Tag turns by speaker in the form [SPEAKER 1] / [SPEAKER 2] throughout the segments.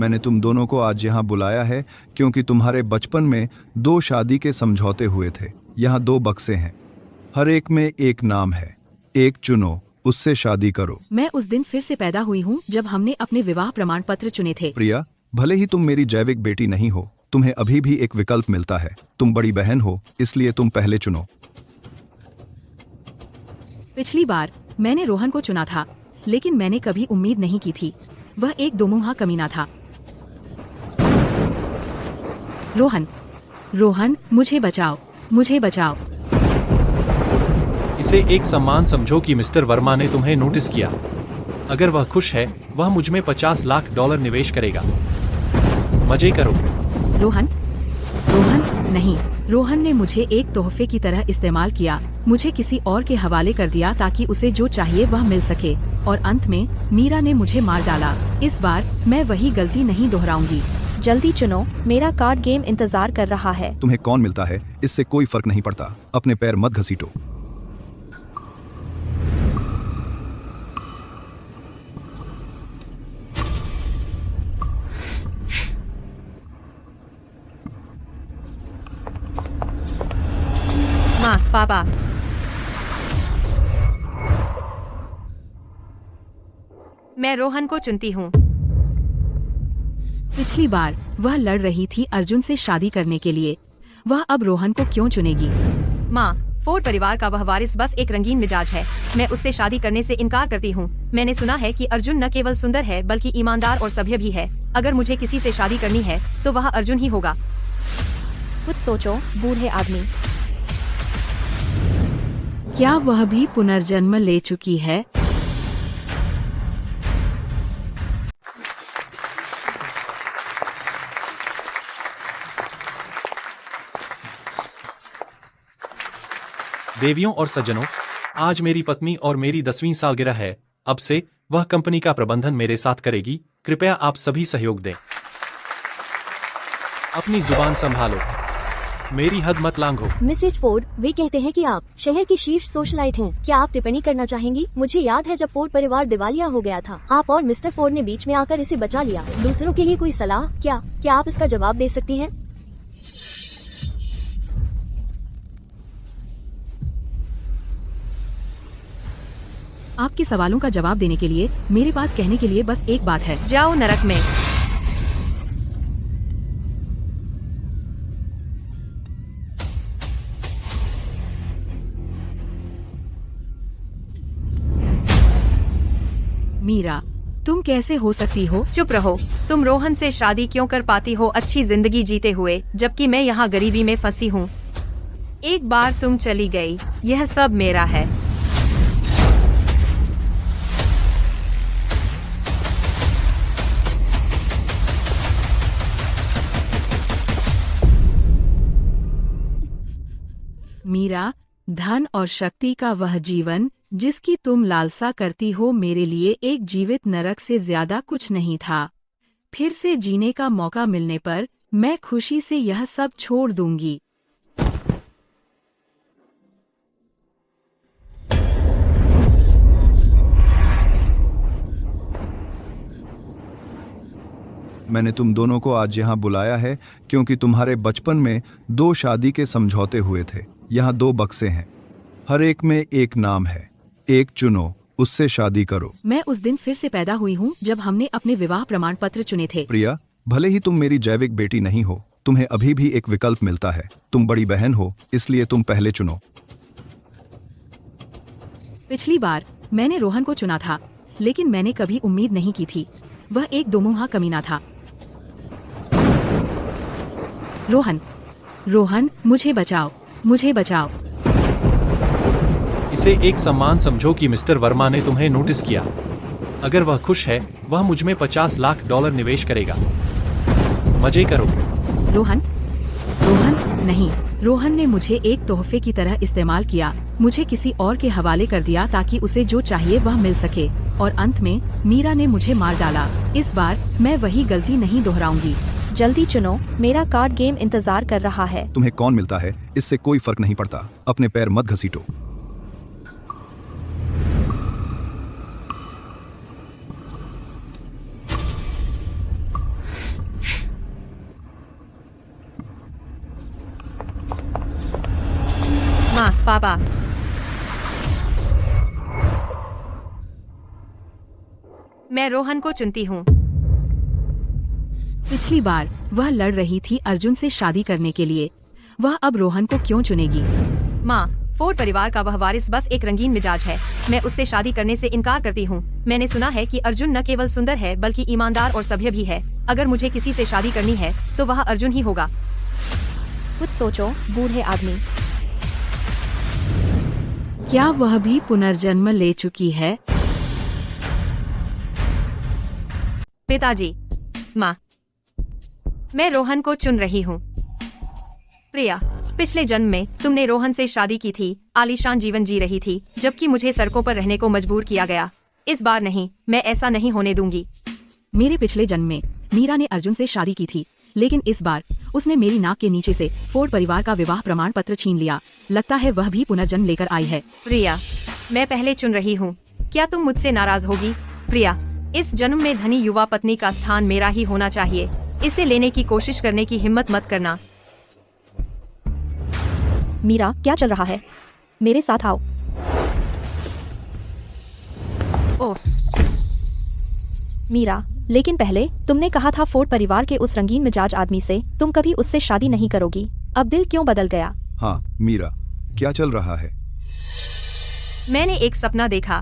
[SPEAKER 1] मैंने तुम दोनों को आज यहाँ बुलाया है क्योंकि तुम्हारे बचपन में 2 शादी के समझौते हुए थे। यहाँ 2 बक्से हैं, हर एक में एक नाम है। एक चुनो, उससे शादी करो।
[SPEAKER 2] मैं उस दिन फिर से पैदा हुई हूँ जब हमने अपने विवाह प्रमाण पत्र चुने थे।
[SPEAKER 1] प्रिया, भले ही तुम मेरी जैविक बेटी नहीं हो, तुम्हें अभी भी एक विकल्प मिलता है। तुम बड़ी बहन हो, इसलिए तुम पहले चुनो।
[SPEAKER 2] पिछली बार मैंने रोहन को चुना था, लेकिन मैंने कभी उम्मीद नहीं की थी। वह एक दोमुहा कमीना था। रोहन, रोहन, मुझे बचाओ, मुझे बचाओ।
[SPEAKER 3] इसे एक सम्मान समझो कि मिस्टर वर्मा ने तुम्हें नोटिस किया। अगर वह खुश है, वह मुझ में $50 लाख निवेश करेगा। मजे करो।
[SPEAKER 2] रोहन, रोहन, नहीं। रोहन ने मुझे एक तोहफे की तरह इस्तेमाल किया, मुझे किसी और के हवाले कर दिया ताकि उसे जो चाहिए वह मिल सके, और अंत में मीरा ने मुझे मार डाला। इस बार मैं वही गलती नहीं दोहराऊंगी।
[SPEAKER 4] जल्दी चुनो, मेरा कार्ड गेम इंतजार कर रहा है।
[SPEAKER 1] तुम्हें कौन मिलता है, इससे कोई फर्क नहीं पड़ता। अपने पैर मत घसीटो।
[SPEAKER 4] माँ, पापा, मैं रोहन को चुनती हूँ।
[SPEAKER 2] पिछली बार वह लड़ रही थी अर्जुन से शादी करने के लिए, वह अब रोहन को क्यों चुनेगी?
[SPEAKER 4] माँ, फोर्ड परिवार का वह वारिस बस एक रंगीन मिजाज है। मैं उससे शादी करने से इनकार करती हूँ। मैंने सुना है कि अर्जुन न केवल सुंदर है बल्कि ईमानदार और सभ्य भी है। अगर मुझे किसी से शादी करनी है तो वह अर्जुन ही होगा। कुछ सोचो, बूढ़े आदमी।
[SPEAKER 2] क्या वह भी पुनर्जन्म ले चुकी है?
[SPEAKER 3] देवियों और सज्जनों, आज मेरी पत्नी और मेरी 10वीं सालगिरह है। अब से वह कंपनी का प्रबंधन मेरे साथ करेगी। कृपया आप सभी सहयोग दें। अपनी जुबान संभालो, मेरी हद मत लांघो।
[SPEAKER 5] मिसेज फोर्ड, वे कहते हैं कि आप शहर की शीर्ष सोशलाइट हैं। क्या आप टिप्पणी करना चाहेंगी? मुझे याद है जब फोर्ड परिवार दिवालिया हो गया था, आप और मिस्टर फोर्ड ने बीच में आकर इसे बचा लिया। दूसरों के लिए कोई सलाह? क्या आप इसका जवाब दे सकती हैं?
[SPEAKER 2] आपके सवालों का जवाब देने के लिए मेरे पास कहने के लिए बस एक बात है।
[SPEAKER 4] जाओ नरक में।
[SPEAKER 2] मीरा, तुम कैसे हो सकती हो?
[SPEAKER 4] चुप रहो। तुम रोहन से शादी क्यों कर पाती हो अच्छी जिंदगी जीते हुए, जबकि मैं यहाँ गरीबी में फंसी हूँ। एक बार तुम चली गई, यह सब मेरा है।
[SPEAKER 2] मीरा, धन और शक्ति का वह जीवन जिसकी तुम लालसा करती हो मेरे लिए एक जीवित नरक से ज्यादा कुछ नहीं था। फिर से जीने का मौका मिलने पर मैं खुशी से यह सब छोड़ दूंगी।
[SPEAKER 1] मैंने तुम दोनों को आज यहाँ बुलाया है क्योंकि तुम्हारे बचपन में 2 शादी के समझौते हुए थे। यहाँ 2 बक्से हैं, हर एक में एक नाम है। एक चुनो, उससे शादी करो।
[SPEAKER 2] मैं उस दिन फिर से पैदा हुई हूँ जब हमने अपने विवाह प्रमाण पत्र चुने थे।
[SPEAKER 1] प्रिया, भले ही तुम मेरी जैविक बेटी नहीं हो, तुम्हें अभी भी एक विकल्प मिलता है। तुम बड़ी बहन हो, इसलिए तुम पहले चुनो।
[SPEAKER 2] पिछली बार मैंने रोहन को चुना था, लेकिन मैंने कभी उम्मीद नहीं की थी। वह एक दोमुहा कमीना था। रोहन, रोहन, मुझे बचाओ, मुझे बचाओ।
[SPEAKER 3] इसे एक सम्मान समझो कि मिस्टर वर्मा ने तुम्हें नोटिस किया। अगर वह खुश है, वह मुझ में $50 लाख निवेश करेगा। मजे करो।
[SPEAKER 2] रोहन, रोहन, नहीं। रोहन ने मुझे एक तोहफे की तरह इस्तेमाल किया, मुझे किसी और के हवाले कर दिया ताकि उसे जो चाहिए वह मिल सके, और अंत में मीरा ने मुझे मार डाला। इस बार मैं वही गलती नहीं दोहराऊंगी।
[SPEAKER 4] जल्दी चुनो, मेरा कार्ड गेम इंतजार कर रहा है।
[SPEAKER 1] तुम्हें कौन मिलता है, इससे कोई फर्क नहीं पड़ता। अपने पैर मत घसीटो।
[SPEAKER 4] पापा। मैं रोहन को चुनती हूँ।
[SPEAKER 2] पिछली बार वह लड़ रही थी अर्जुन से शादी करने के लिए, वह अब रोहन को क्यों चुनेगी?
[SPEAKER 4] माँ, फोर्ड परिवार का वह वारिस बस एक रंगीन मिजाज है। मैं उससे शादी करने से इनकार करती हूँ। मैंने सुना है कि अर्जुन न केवल सुंदर है बल्कि ईमानदार और सभ्य भी है। अगर मुझे किसी से शादी करनी है तो वह अर्जुन ही होगा।
[SPEAKER 6] कुछ सोचो बूढ़े आदमी।
[SPEAKER 2] क्या वह भी पुनर्जन्म ले चुकी है?
[SPEAKER 4] पिताजी, माँ, मैं रोहन को चुन रही हूँ। प्रिया, पिछले जन्म में तुमने रोहन से शादी की थी, आलीशान जीवन जी रही थी, जबकि मुझे सड़कों पर रहने को मजबूर किया गया। इस बार नहीं, मैं ऐसा नहीं होने दूंगी।
[SPEAKER 2] मेरे पिछले जन्म में मीरा ने अर्जुन से शादी की थी, लेकिन इस बार उसने मेरी नाक के नीचे से फोर्ड परिवार का विवाह प्रमाण पत्र छीन लिया। लगता है वह भी पुनर्जन्म लेकर आई है।
[SPEAKER 4] प्रिया, मैं पहले चुन रही हूँ। क्या तुम मुझसे नाराज होगी? प्रिया, इस जन्म में धनी युवा पत्नी का स्थान मेरा ही होना चाहिए। इसे लेने की कोशिश करने की हिम्मत मत करना।
[SPEAKER 6] मीरा, क्या चल रहा है? मेरे साथ आओ।
[SPEAKER 4] ओह,
[SPEAKER 6] मीरा, लेकिन पहले तुमने कहा था फोर्ड परिवार के उस रंगीन मिजाज आदमी से तुम कभी उससे शादी नहीं करोगी। अब दिल क्यों बदल गया?
[SPEAKER 1] हाँ मीरा, क्या चल रहा है?
[SPEAKER 4] मैंने एक सपना देखा।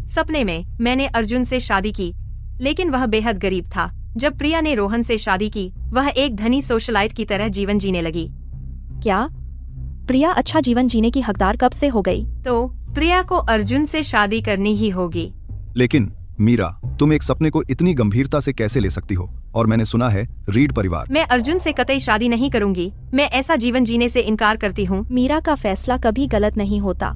[SPEAKER 4] सपने में मैंने अर्जुन से शादी की, लेकिन वह बेहद गरीब था। जब प्रिया ने रोहन से शादी की, वह एक धनी सोशलाइट की तरह जीवन जीने लगी।
[SPEAKER 6] क्या प्रिया अच्छा जीवन जीने की हकदार कब से हो गई?
[SPEAKER 4] तो प्रिया को अर्जुन से शादी करनी ही होगी।
[SPEAKER 1] लेकिन मीरा, तुम एक सपने को इतनी गंभीरता से कैसे ले सकती हो? और मैंने सुना है रीड परिवार।
[SPEAKER 4] मैं अर्जुन से कतई शादी नहीं करूंगी। मैं ऐसा जीवन जीने से इनकार करती हूँ।
[SPEAKER 6] मीरा का फैसला कभी गलत नहीं होता।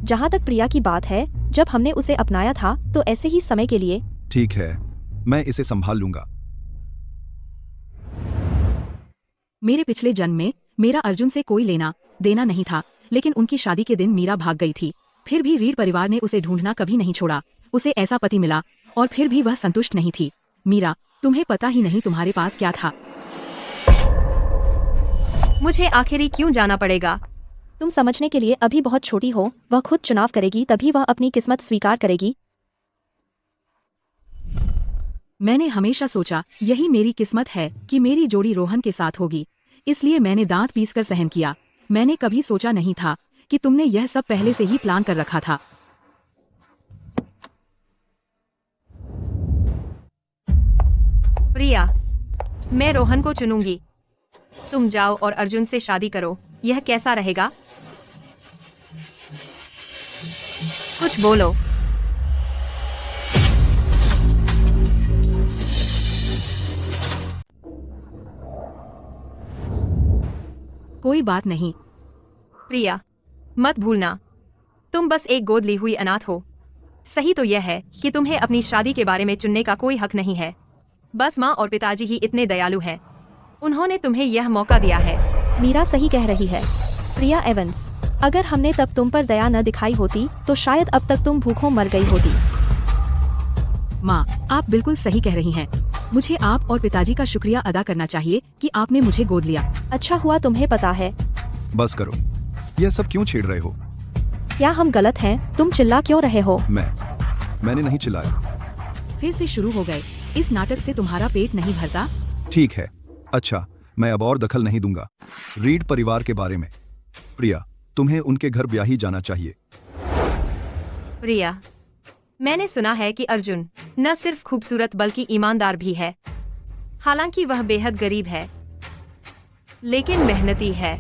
[SPEAKER 6] जहाँ तक प्रिया की बात है, जब हमने उसे अपनाया था तो ऐसे ही समय के लिए।
[SPEAKER 1] ठीक है, मैं इसे संभाल लूंगा।
[SPEAKER 2] मेरे पिछले जन्म में मेरा अर्जुन से कोई लेना देना नहीं था, लेकिन उनकी शादी के दिन मीरा भाग गई थी। फिर भी रीड परिवार ने उसे ढूंढना कभी नहीं छोड़ा। उसे ऐसा पति मिला और फिर भी वह संतुष्ट नहीं थी। मीरा, तुम्हें पता ही नहीं तुम्हारे पास क्या था।
[SPEAKER 4] मुझे आखिरी क्यों जाना पड़ेगा?
[SPEAKER 6] तुम समझने के लिए अभी बहुत छोटी हो। वह खुद चुनाव करेगी, तभी वह अपनी किस्मत स्वीकार करेगी।
[SPEAKER 2] मैंने हमेशा सोचा यही मेरी किस्मत है कि मेरी जोड़ी रोहन के साथ होगी, इसलिए मैंने दांत पीसकर सहन किया। मैंने कभी सोचा नहीं था कि तुमने यह सब पहले से ही प्लान कर रखा था।
[SPEAKER 4] प्रिया, मैं रोहन को चुनूंगी। तुम जाओ और अर्जुन से शादी करो। यह कैसा रहेगा? कुछ बोलो।
[SPEAKER 2] कोई बात नहीं।
[SPEAKER 4] प्रिया, मत भूलना, तुम बस एक गोद ली हुई अनाथ हो। सही तो यह है कि तुम्हें अपनी शादी के बारे में चुनने का कोई हक नहीं है। बस माँ और पिताजी ही इतने दयालु हैं। उन्होंने तुम्हें यह मौका दिया है।
[SPEAKER 6] मीरा सही कह रही है। प्रिया एवंस, अगर हमने तब तुम पर दया न दिखाई होती तो शायद अब तक तुम भूखों मर गई होती।
[SPEAKER 2] माँ, आप बिल्कुल सही कह रही हैं। मुझे आप और पिताजी का शुक्रिया अदा करना चाहिए कि आपने मुझे गोद लिया।
[SPEAKER 6] अच्छा हुआ तुम्हें पता है।
[SPEAKER 1] बस करो, यह सब क्यों छेड़ रहे हो?
[SPEAKER 6] क्या हम गलत हैं? तुम चिल्ला क्यों रहे हो?
[SPEAKER 1] मैंने नहीं चिल्लाया।
[SPEAKER 2] फिर से शुरू हो गए। इस नाटक से तुम्हारा पेट नहीं भरता?
[SPEAKER 1] ठीक है, अच्छा, मैं अब और दखल नहीं दूंगा। रीड परिवार के बारे में। प्रिया, तुम्हें उनके घर ब्याही जाना चाहिए।
[SPEAKER 4] प्रिया, मैंने सुना है कि अर्जुन न सिर्फ खूबसूरत बल्कि ईमानदार भी है। हालांकि वह बेहद गरीब है, लेकिन मेहनती है।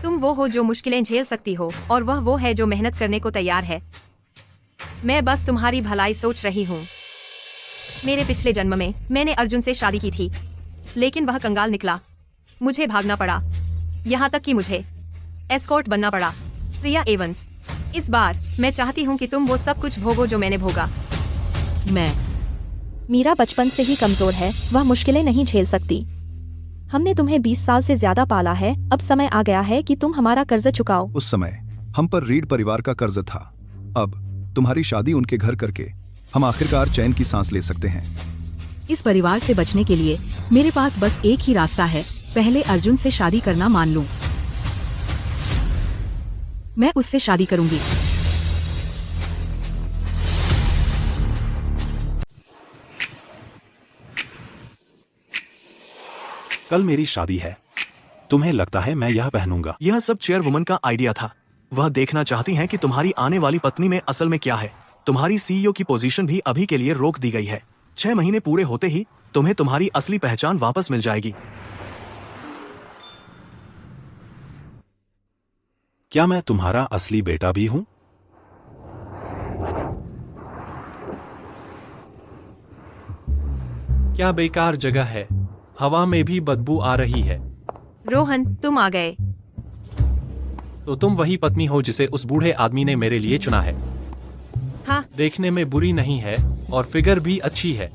[SPEAKER 4] तुम वो हो जो मुश्किलें झेल सकती हो और वह वो है जो मेहनत करने को तैयार है। मैं बस तुम्हारी भलाई सोच रही हूँ। मेरे पिछले जन्म में मैंने अर्जुन से शादी की थी, लेकिन वह कंगाल निकला। मुझे भागना पड़ा, यहाँ तक कि मुझे एस्कॉर्ट बनना पड़ा। प्रिया एवंस, इस बार मैं चाहती हूँ कि तुम वो सब कुछ भोगो जो मैंने भोगा।
[SPEAKER 6] मीरा बचपन से ही कमजोर है, वह मुश्किलें नहीं झेल सकती। हमने तुम्हें 20 साल से ज्यादा पाला है। अब समय आ गया है कि तुम हमारा कर्ज चुकाओ।
[SPEAKER 1] उस समय हम पर रीड परिवार का कर्ज था। अब तुम्हारी शादी उनके घर करके हम आखिरकार चैन की सांस ले सकते हैं।
[SPEAKER 2] इस परिवार से बचने के लिए मेरे पास बस एक ही रास्ता है, पहले अर्जुन से शादी करना मान लूं। मैं उससे शादी करूंगी।
[SPEAKER 7] कल मेरी शादी है। तुम्हें लगता है मैं यह पहनूंगा?
[SPEAKER 8] यह सब चेयरवुमन का आइडिया था। वह देखना चाहती हैं कि तुम्हारी आने वाली पत्नी में असल में क्या है। तुम्हारी सीईओ की पोजीशन भी अभी के लिए रोक दी गई है। 6 महीने पूरे होते ही तुम्हें तुम्हारी असली पहचान वापस मिल जाएगी।
[SPEAKER 7] क्या मैं तुम्हारा असली बेटा भी हूं?
[SPEAKER 3] क्या बेकार जगह है, हवा में भी बदबू आ रही है।
[SPEAKER 4] रोहन, तुम आ गए।
[SPEAKER 3] तो तुम वही पत्नी हो जिसे उस बूढ़े आदमी ने मेरे लिए चुना है।
[SPEAKER 4] हाँ,
[SPEAKER 3] देखने में बुरी नहीं है और फिगर भी अच्छी है।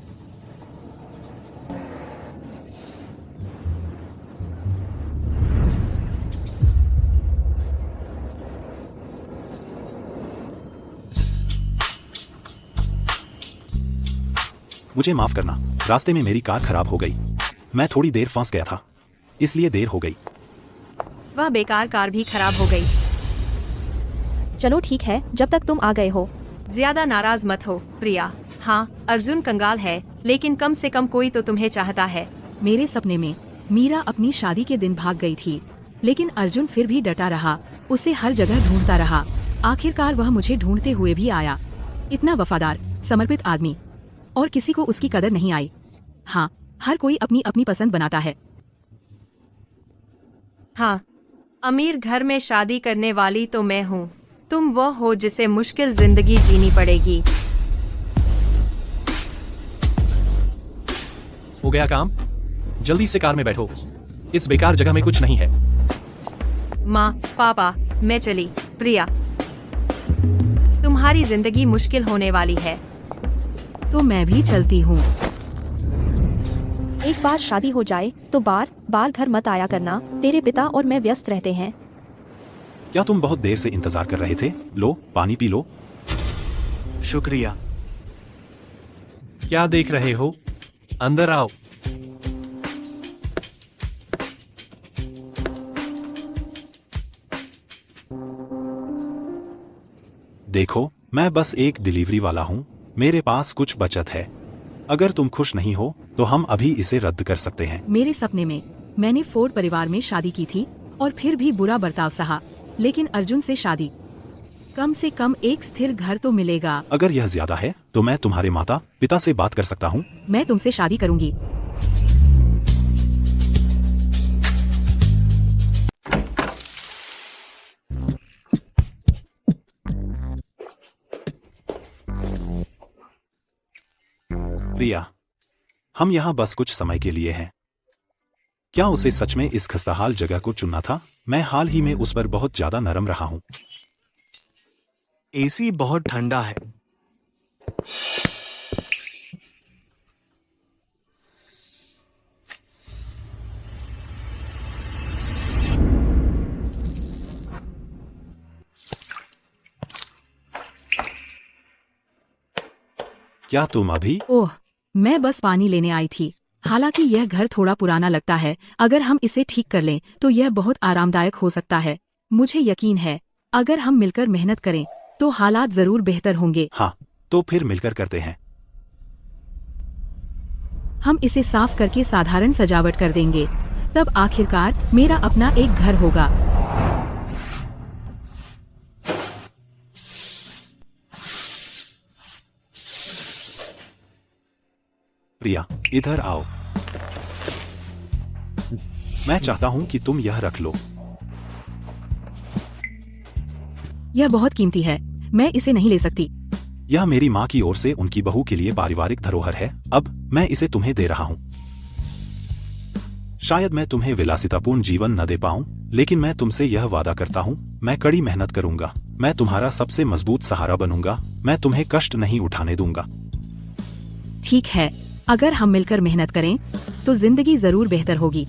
[SPEAKER 7] मुझे माफ करना, रास्ते में मेरी कार खराब हो गई। मैं थोड़ी देर फंस गया था, इसलिए देर हो गई।
[SPEAKER 4] वह बेकार कार भी खराब हो गई।
[SPEAKER 6] चलो ठीक है, जब तक तुम आ गए हो।
[SPEAKER 4] ज्यादा नाराज मत हो प्रिया। हाँ, अर्जुन कंगाल है, लेकिन कम से कम कोई तो तुम्हें चाहता है।
[SPEAKER 2] मेरे सपने में मीरा अपनी शादी के दिन भाग गई थी, लेकिन अर्जुन फिर भी डटा रहा। उसे हर जगह ढूंढता रहा। आखिरकार वह मुझे ढूंढते हुए भी आया। इतना वफादार, समर्पित आदमी, और किसी को उसकी कदर नहीं आई। हाँ, हर कोई अपनी अपनी पसंद बनाता है।
[SPEAKER 4] हाँ, अमीर घर में शादी करने वाली तो मैं हूँ। तुम वो हो जिसे मुश्किल जिंदगी जीनी पड़ेगी।
[SPEAKER 3] हो गया काम? जल्दी से कार में बैठो, इस बेकार जगह में कुछ नहीं है।
[SPEAKER 4] माँ, पापा, मैं चली। प्रिया, तुम्हारी जिंदगी मुश्किल होने वाली है।
[SPEAKER 2] तो मैं भी चलती हूँ।
[SPEAKER 6] एक बार शादी हो जाए तो बार बार घर मत आया करना। तेरे पिता और मैं व्यस्त रहते हैं।
[SPEAKER 7] क्या तुम बहुत देर से इंतजार कर रहे थे? लो, पानी पी लो।
[SPEAKER 8] शुक्रिया।
[SPEAKER 3] क्या देख रहे हो? अंदर आओ।
[SPEAKER 7] देखो, मैं बस एक डिलीवरी वाला हूँ। मेरे पास कुछ बचत है। अगर तुम खुश नहीं हो तो हम अभी इसे रद्द कर सकते हैं।
[SPEAKER 2] मेरे सपने में मैंने फोर्ड परिवार में शादी की थी और फिर भी बुरा बर्ताव सहा, लेकिन अर्जुन से शादी। कम से कम एक स्थिर घर तो मिलेगा।
[SPEAKER 7] अगर यह ज्यादा है तो मैं तुम्हारे माता पिता से बात कर सकता हूँ।
[SPEAKER 2] मैं तुमसे शादी करूंगी।
[SPEAKER 7] प्रिया, हम यहाँ बस कुछ समय के लिए हैं। क्या उसे सच में इस खस्ताहाल जगह को चुनना था? मैं हाल ही में उस पर बहुत ज्यादा नरम रहा हूँ।
[SPEAKER 8] एसी बहुत ठंडा है।
[SPEAKER 7] क्या तुम अभी?
[SPEAKER 2] ओह, मैं बस पानी लेने आई थी। हालांकि यह घर थोड़ा पुराना लगता है, अगर हम इसे ठीक कर लें तो यह बहुत आरामदायक हो सकता है। मुझे यकीन है, अगर हम मिलकर मेहनत करें तो हालात जरूर बेहतर होंगे।
[SPEAKER 7] हाँ, तो फिर मिलकर करते हैं।
[SPEAKER 2] हम इसे साफ करके साधारण सजावट कर देंगे, तब आखिरकार मेरा अपना एक घर होगा।
[SPEAKER 7] प्रिया, इधर आओ। मैं चाहता हूँ कि तुम यह रख लो।
[SPEAKER 2] यह बहुत कीमती है, मैं इसे नहीं ले सकती।
[SPEAKER 7] यह मेरी माँ की ओर से उनकी बहू के लिए पारिवारिक धरोहर है। अब मैं इसे तुम्हें दे रहा हूँ। शायद मैं तुम्हें विलासितापूर्ण जीवन न दे पाऊँ, लेकिन मैं तुमसे यह वादा करता हूँ, मैं कड़ी मेहनत करूंगा। मैं तुम्हारा सबसे मजबूत सहारा बनूंगा। मैं तुम्हें कष्ट नहीं उठाने दूंगा।
[SPEAKER 2] ठीक है, अगर हम मिलकर मेहनत करें तो जिंदगी जरूर बेहतर होगी।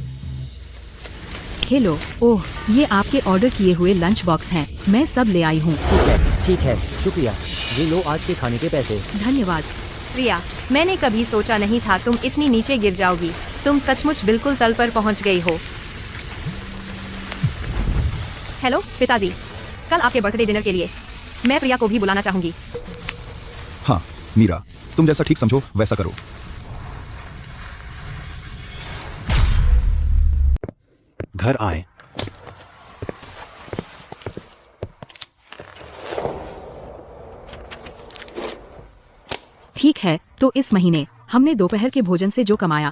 [SPEAKER 2] खेलो। ओह, ये आपके ऑर्डर किए हुए लंच बॉक्स हैं। मैं सब ले आई हूँ।
[SPEAKER 9] ठीक है, शुक्रिया। ये लो आज के खाने के पैसे।
[SPEAKER 2] धन्यवाद।
[SPEAKER 4] प्रिया, मैंने कभी सोचा नहीं था तुम इतनी नीचे गिर जाओगी। तुम सचमुच बिल्कुल तल पर पहुंच गई हो। हेलो पिताजी। कल आपके बर्थडे डिनर के लिए मैं प्रिया को भी बुलाना चाहूंगी।
[SPEAKER 1] हाँ मीरा, तुम जैसा ठीक समझो वैसा करो।
[SPEAKER 7] घर आए।
[SPEAKER 2] ठीक है, तो इस महीने हमने दोपहर के भोजन से जो कमाया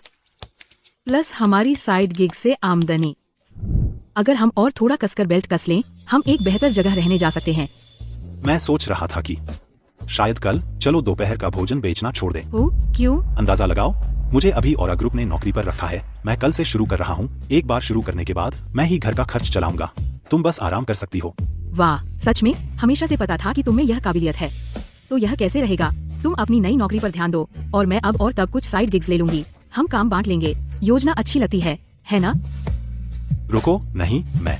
[SPEAKER 2] प्लस हमारी साइड गिग से आमदनी, अगर हम और थोड़ा कसकर बेल्ट कस लें, हम एक बेहतर जगह रहने जा सकते हैं।
[SPEAKER 7] मैं सोच रहा था कि शायद कल चलो दोपहर का भोजन बेचना छोड़ दे।
[SPEAKER 2] ओ, क्यों?
[SPEAKER 7] अंदाजा लगाओ, मुझे अभी औरा ग्रुप ने नौकरी पर रखा है। मैं कल से शुरू कर रहा हूँ। एक बार शुरू करने के बाद मैं ही घर का खर्च चलाऊंगा। तुम बस आराम कर सकती हो।
[SPEAKER 2] वाह, सच में हमेशा से पता था कि तुम में यह काबिलियत है। तो यह कैसे रहेगा? तुम अपनी नई नौकरी पर ध्यान दो और मैं अब और तब कुछ साइड गिग्स ले लूंगी। हम काम बांट लेंगे। योजना अच्छी लगती है ना?
[SPEAKER 7] रुको, नहीं, मैं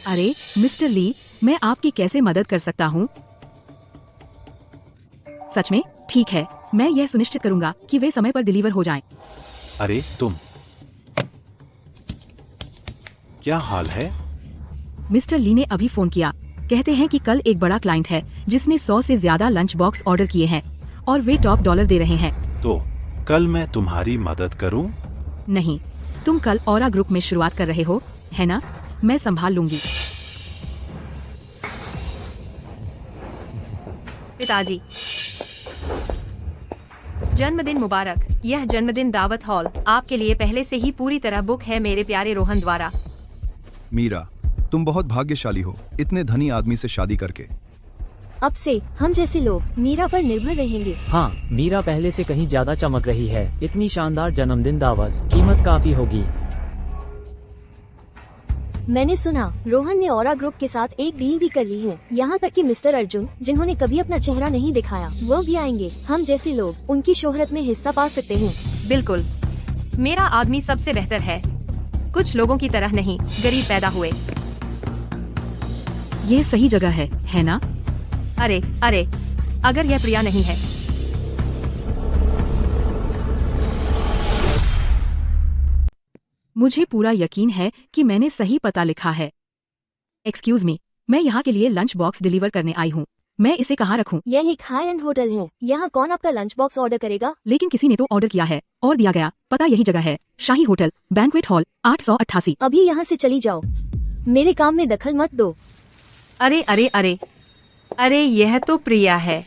[SPEAKER 2] अरे मिस्टर ली, मैं आपकी कैसे मदद कर सकता हूँ? सच में? ठीक है, मैं यह सुनिश्चित करूंगा कि वे समय पर डिलीवर हो जाएं।
[SPEAKER 7] अरे तुम, क्या हाल है?
[SPEAKER 2] मिस्टर ली ने अभी फोन किया। कहते हैं कि कल एक बड़ा क्लाइंट है जिसने 100 से ज्यादा लंच बॉक्स ऑर्डर किए हैं और वे टॉप डॉलर दे रहे हैं।
[SPEAKER 7] तो कल मैं तुम्हारी मदद करूं?
[SPEAKER 2] नहीं, तुम कल औरा ग्रुप में शुरुआत कर रहे हो, है ना? मैं संभाल लूंगी।
[SPEAKER 4] पिताजी, जन्मदिन मुबारक। यह जन्मदिन दावत हॉल आपके लिए पहले से ही पूरी तरह बुक है मेरे प्यारे रोहन द्वारा।
[SPEAKER 1] मीरा, तुम बहुत भाग्यशाली हो इतने धनी आदमी से शादी करके।
[SPEAKER 5] अब से हम जैसे लोग मीरा पर निर्भर रहेंगे।
[SPEAKER 9] हाँ, मीरा पहले से कहीं ज्यादा चमक रही है। इतनी शानदार जन्मदिन दावत, कीमत काफी होगी।
[SPEAKER 5] मैंने सुना रोहन ने औरा ग्रुप के साथ एक डील भी कर ली है। यहाँ तक कि मिस्टर अर्जुन, जिन्होंने कभी अपना चेहरा नहीं दिखाया, वो भी आएंगे। हम जैसे लोग उनकी शोहरत में हिस्सा पा सकते हैं।
[SPEAKER 4] बिल्कुल, मेरा आदमी सबसे बेहतर है। कुछ लोगों की तरह नहीं, गरीब पैदा हुए।
[SPEAKER 2] ये सही जगह है ना?
[SPEAKER 4] अरे अरे, अगर यह प्रिया नहीं है।
[SPEAKER 2] मुझे पूरा यकीन है कि मैंने सही पता लिखा है। एक्सक्यूज मी, मैं यहाँ के लिए लंच बॉक्स डिलीवर करने आई हूँ। मैं इसे कहाँ रखूँ?
[SPEAKER 5] यह एक हाई एंड होटल है। यहाँ कौन आपका लंच बॉक्स ऑर्डर करेगा?
[SPEAKER 2] लेकिन किसी ने तो ऑर्डर किया है और दिया गया पता यही जगह है। शाही होटल, बैंक्वेट हॉल, 888।
[SPEAKER 5] अभी यहाँ से चली जाओ, मेरे काम में दखल मत दो।
[SPEAKER 4] अरे अरे अरे अरे, यह तो प्रिया है।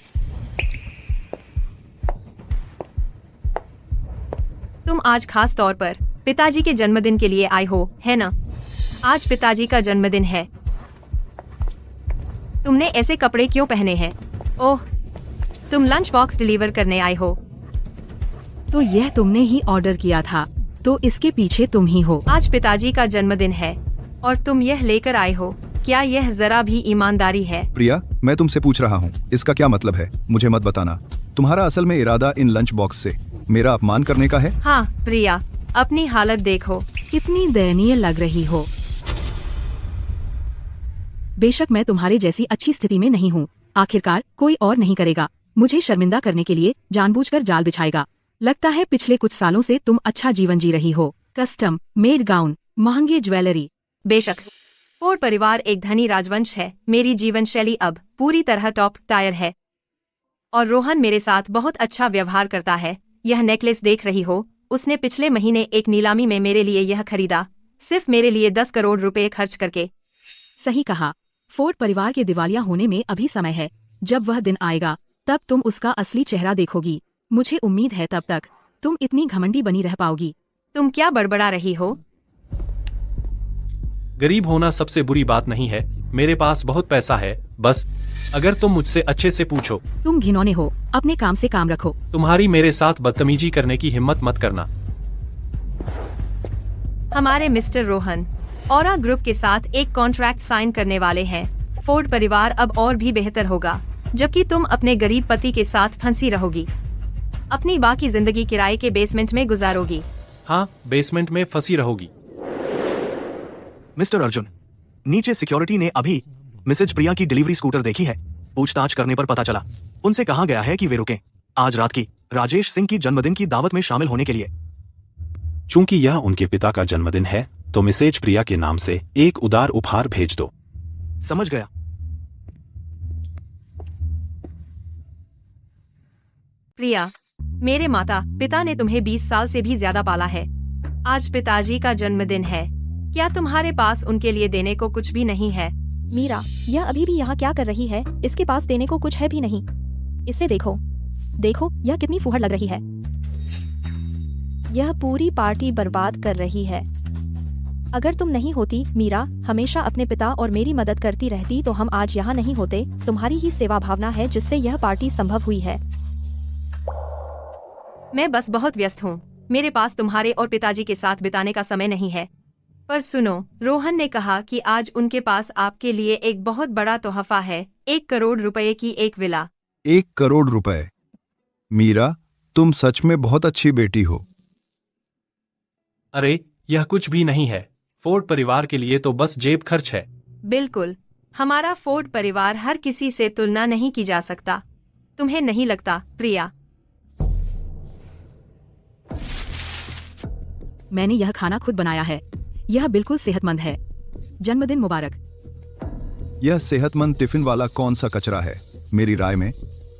[SPEAKER 4] तुम आज खास तौर पर पिताजी के जन्मदिन के लिए आए हो, है ना? आज पिताजी का जन्मदिन है। तुमने ऐसे कपड़े क्यों पहने हैं? ओह, तुम लंच बॉक्स डिलीवर करने आए हो।
[SPEAKER 2] तो यह तुमने ही ऑर्डर किया था, तो इसके पीछे तुम ही हो।
[SPEAKER 4] आज पिताजी का जन्मदिन है और तुम यह लेकर आए हो। क्या यह जरा भी ईमानदारी है?
[SPEAKER 1] प्रिया, मैं तुमसे पूछ रहा हूँ, इसका क्या मतलब है? मुझे मत बताना। तुम्हारा असल में इरादा इन लंच बॉक्स से मेरा अपमान करने का है?
[SPEAKER 4] हाँ प्रिया, अपनी हालत देखो,
[SPEAKER 2] कितनी दयनीय लग रही हो। बेशक मैं तुम्हारे जैसी अच्छी स्थिति में नहीं हूँ। आखिरकार कोई और नहीं करेगा। मुझे शर्मिंदा करने के लिए जानबूझकर जाल बिछाएगा। लगता है पिछले कुछ सालों से तुम अच्छा जीवन जी रही हो। कस्टम मेड गाउन, महंगे ज्वेलरी।
[SPEAKER 4] बेशक फोर्ड परिवार एक धनी राजवंश है। मेरी जीवन शैली अब पूरी तरह टॉप टायर है और रोहन मेरे साथ बहुत अच्छा व्यवहार करता है। यह नेकलेस देख रही हो, उसने पिछले महीने एक नीलामी में मेरे लिए यह खरीदा, सिर्फ मेरे लिए 10 करोड़ रुपए खर्च करके।
[SPEAKER 2] सही कहा। फोर्ड परिवार के दिवालिया होने में अभी समय है। जब वह दिन आएगा तब तुम उसका असली चेहरा देखोगी। मुझे उम्मीद है तब तक तुम इतनी घमंडी बनी रह पाओगी।
[SPEAKER 4] तुम क्या बड़बड़ा रही हो?
[SPEAKER 3] गरीब होना सबसे बुरी बात नहीं है। मेरे पास बहुत पैसा है, बस अगर तुम मुझसे अच्छे से पूछो।
[SPEAKER 2] तुम घिनौने हो, अपने काम से काम रखो।
[SPEAKER 3] तुम्हारी मेरे साथ बदतमीजी करने की हिम्मत मत करना।
[SPEAKER 4] हमारे मिस्टर रोहन औरा ग्रुप के साथ एक कॉन्ट्रैक्ट साइन करने वाले हैं। फोर्ड परिवार अब और भी बेहतर होगा, जबकि तुम अपने गरीब पति के साथ फंसी रहोगी। अपनी बाकी जिंदगी किराए के बेसमेंट में गुजारोगी।
[SPEAKER 3] हाँ, बेसमेंट में फंसी रहोगी।
[SPEAKER 8] मिस्टर अर्जुन, नीचे सिक्योरिटी ने अभी मिसेज प्रिया की डिलीवरी स्कूटर देखी है। पूछताछ करने पर पता चला उनसे कहा गया है कि वे रुकें आज रात की राजेश सिंह की जन्मदिन की दावत में शामिल होने के लिए।
[SPEAKER 7] चूंकि यह उनके पिता का जन्मदिन है तो मिसेज प्रिया के नाम से एक उदार उपहार भेज दो।
[SPEAKER 8] समझ गया।
[SPEAKER 4] प्रिया, मेरे माता पिता ने तुम्हें 20 साल से भी ज्यादा पाला है। आज पिताजी का जन्मदिन है, क्या तुम्हारे पास उनके लिए देने को कुछ भी नहीं है?
[SPEAKER 6] मीरा, यह अभी भी यहाँ क्या कर रही है? इसके पास देने को कुछ है भी नहीं। इसे देखो, देखो यह कितनी फुहड़ लग रही है। यह पूरी पार्टी बर्बाद कर रही है। अगर तुम नहीं होती मीरा, हमेशा अपने पिता और मेरी मदद करती रहती, तो हम आज यहाँ नहीं होते। तुम्हारी ही सेवा भावना है जिससे यह पार्टी संभव हुई है।
[SPEAKER 4] मैं बस बहुत व्यस्त हूँ, मेरे पास तुम्हारे और पिताजी के साथ बिताने का समय नहीं है। पर सुनो, रोहन ने कहा कि आज उनके पास आपके लिए एक बहुत बड़ा तोहफा है, 1 करोड़ रुपए की एक विला।
[SPEAKER 1] 1 करोड़ रुपए? मीरा, तुम सच में बहुत अच्छी बेटी हो।
[SPEAKER 3] अरे यह कुछ भी नहीं है, फोर्ड परिवार के लिए तो बस जेब खर्च है।
[SPEAKER 4] बिल्कुल, हमारा फोर्ड परिवार हर किसी से तुलना नहीं की जा सकता। तुम्हें नहीं लगता प्रिया?
[SPEAKER 2] मैंने यह खाना खुद बनाया है, यह बिल्कुल सेहतमंद है। जन्मदिन मुबारक।
[SPEAKER 1] यह सेहतमंद टिफिन वाला कौन सा कचरा है? मेरी राय में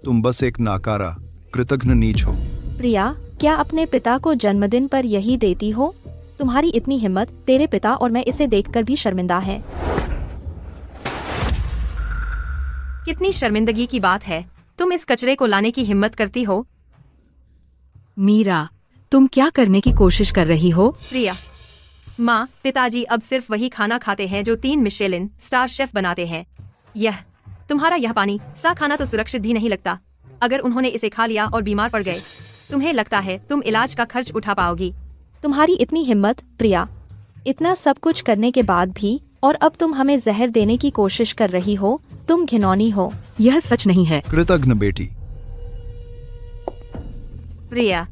[SPEAKER 1] तुम बस एक नाकारा, कृतघ्न नीच हो।
[SPEAKER 6] प्रिया, क्या अपने पिता को जन्मदिन पर यही देती हो? तुम्हारी इतनी हिम्मत, तेरे पिता और मैं इसे देखकर भी शर्मिंदा है।
[SPEAKER 4] कितनी शर्मिंदगी की बात है, तुम इस कचरे को लाने की हिम्मत करती हो?
[SPEAKER 2] मीरा, तुम क्या करने की कोशिश कर रही हो?
[SPEAKER 4] प्रिया, माँ, पिताजी अब सिर्फ वही खाना खाते हैं जो 3 मिशेलिन स्टार शेफ बनाते हैं। तुम्हारा यह पानी सा खाना तो सुरक्षित भी नहीं लगता। अगर उन्होंने इसे खा लिया और बीमार पड़ गए, तुम्हें लगता है तुम इलाज का खर्च उठा पाओगी?
[SPEAKER 6] तुम्हारी इतनी हिम्मत प्रिया, इतना सब कुछ करने के बाद भी, और अब तुम हमें जहर देने की कोशिश कर रही हो। तुम घिनौनी हो।
[SPEAKER 2] यह सच नहीं है।
[SPEAKER 1] कृतघ्न बेटी।
[SPEAKER 4] प्रिया,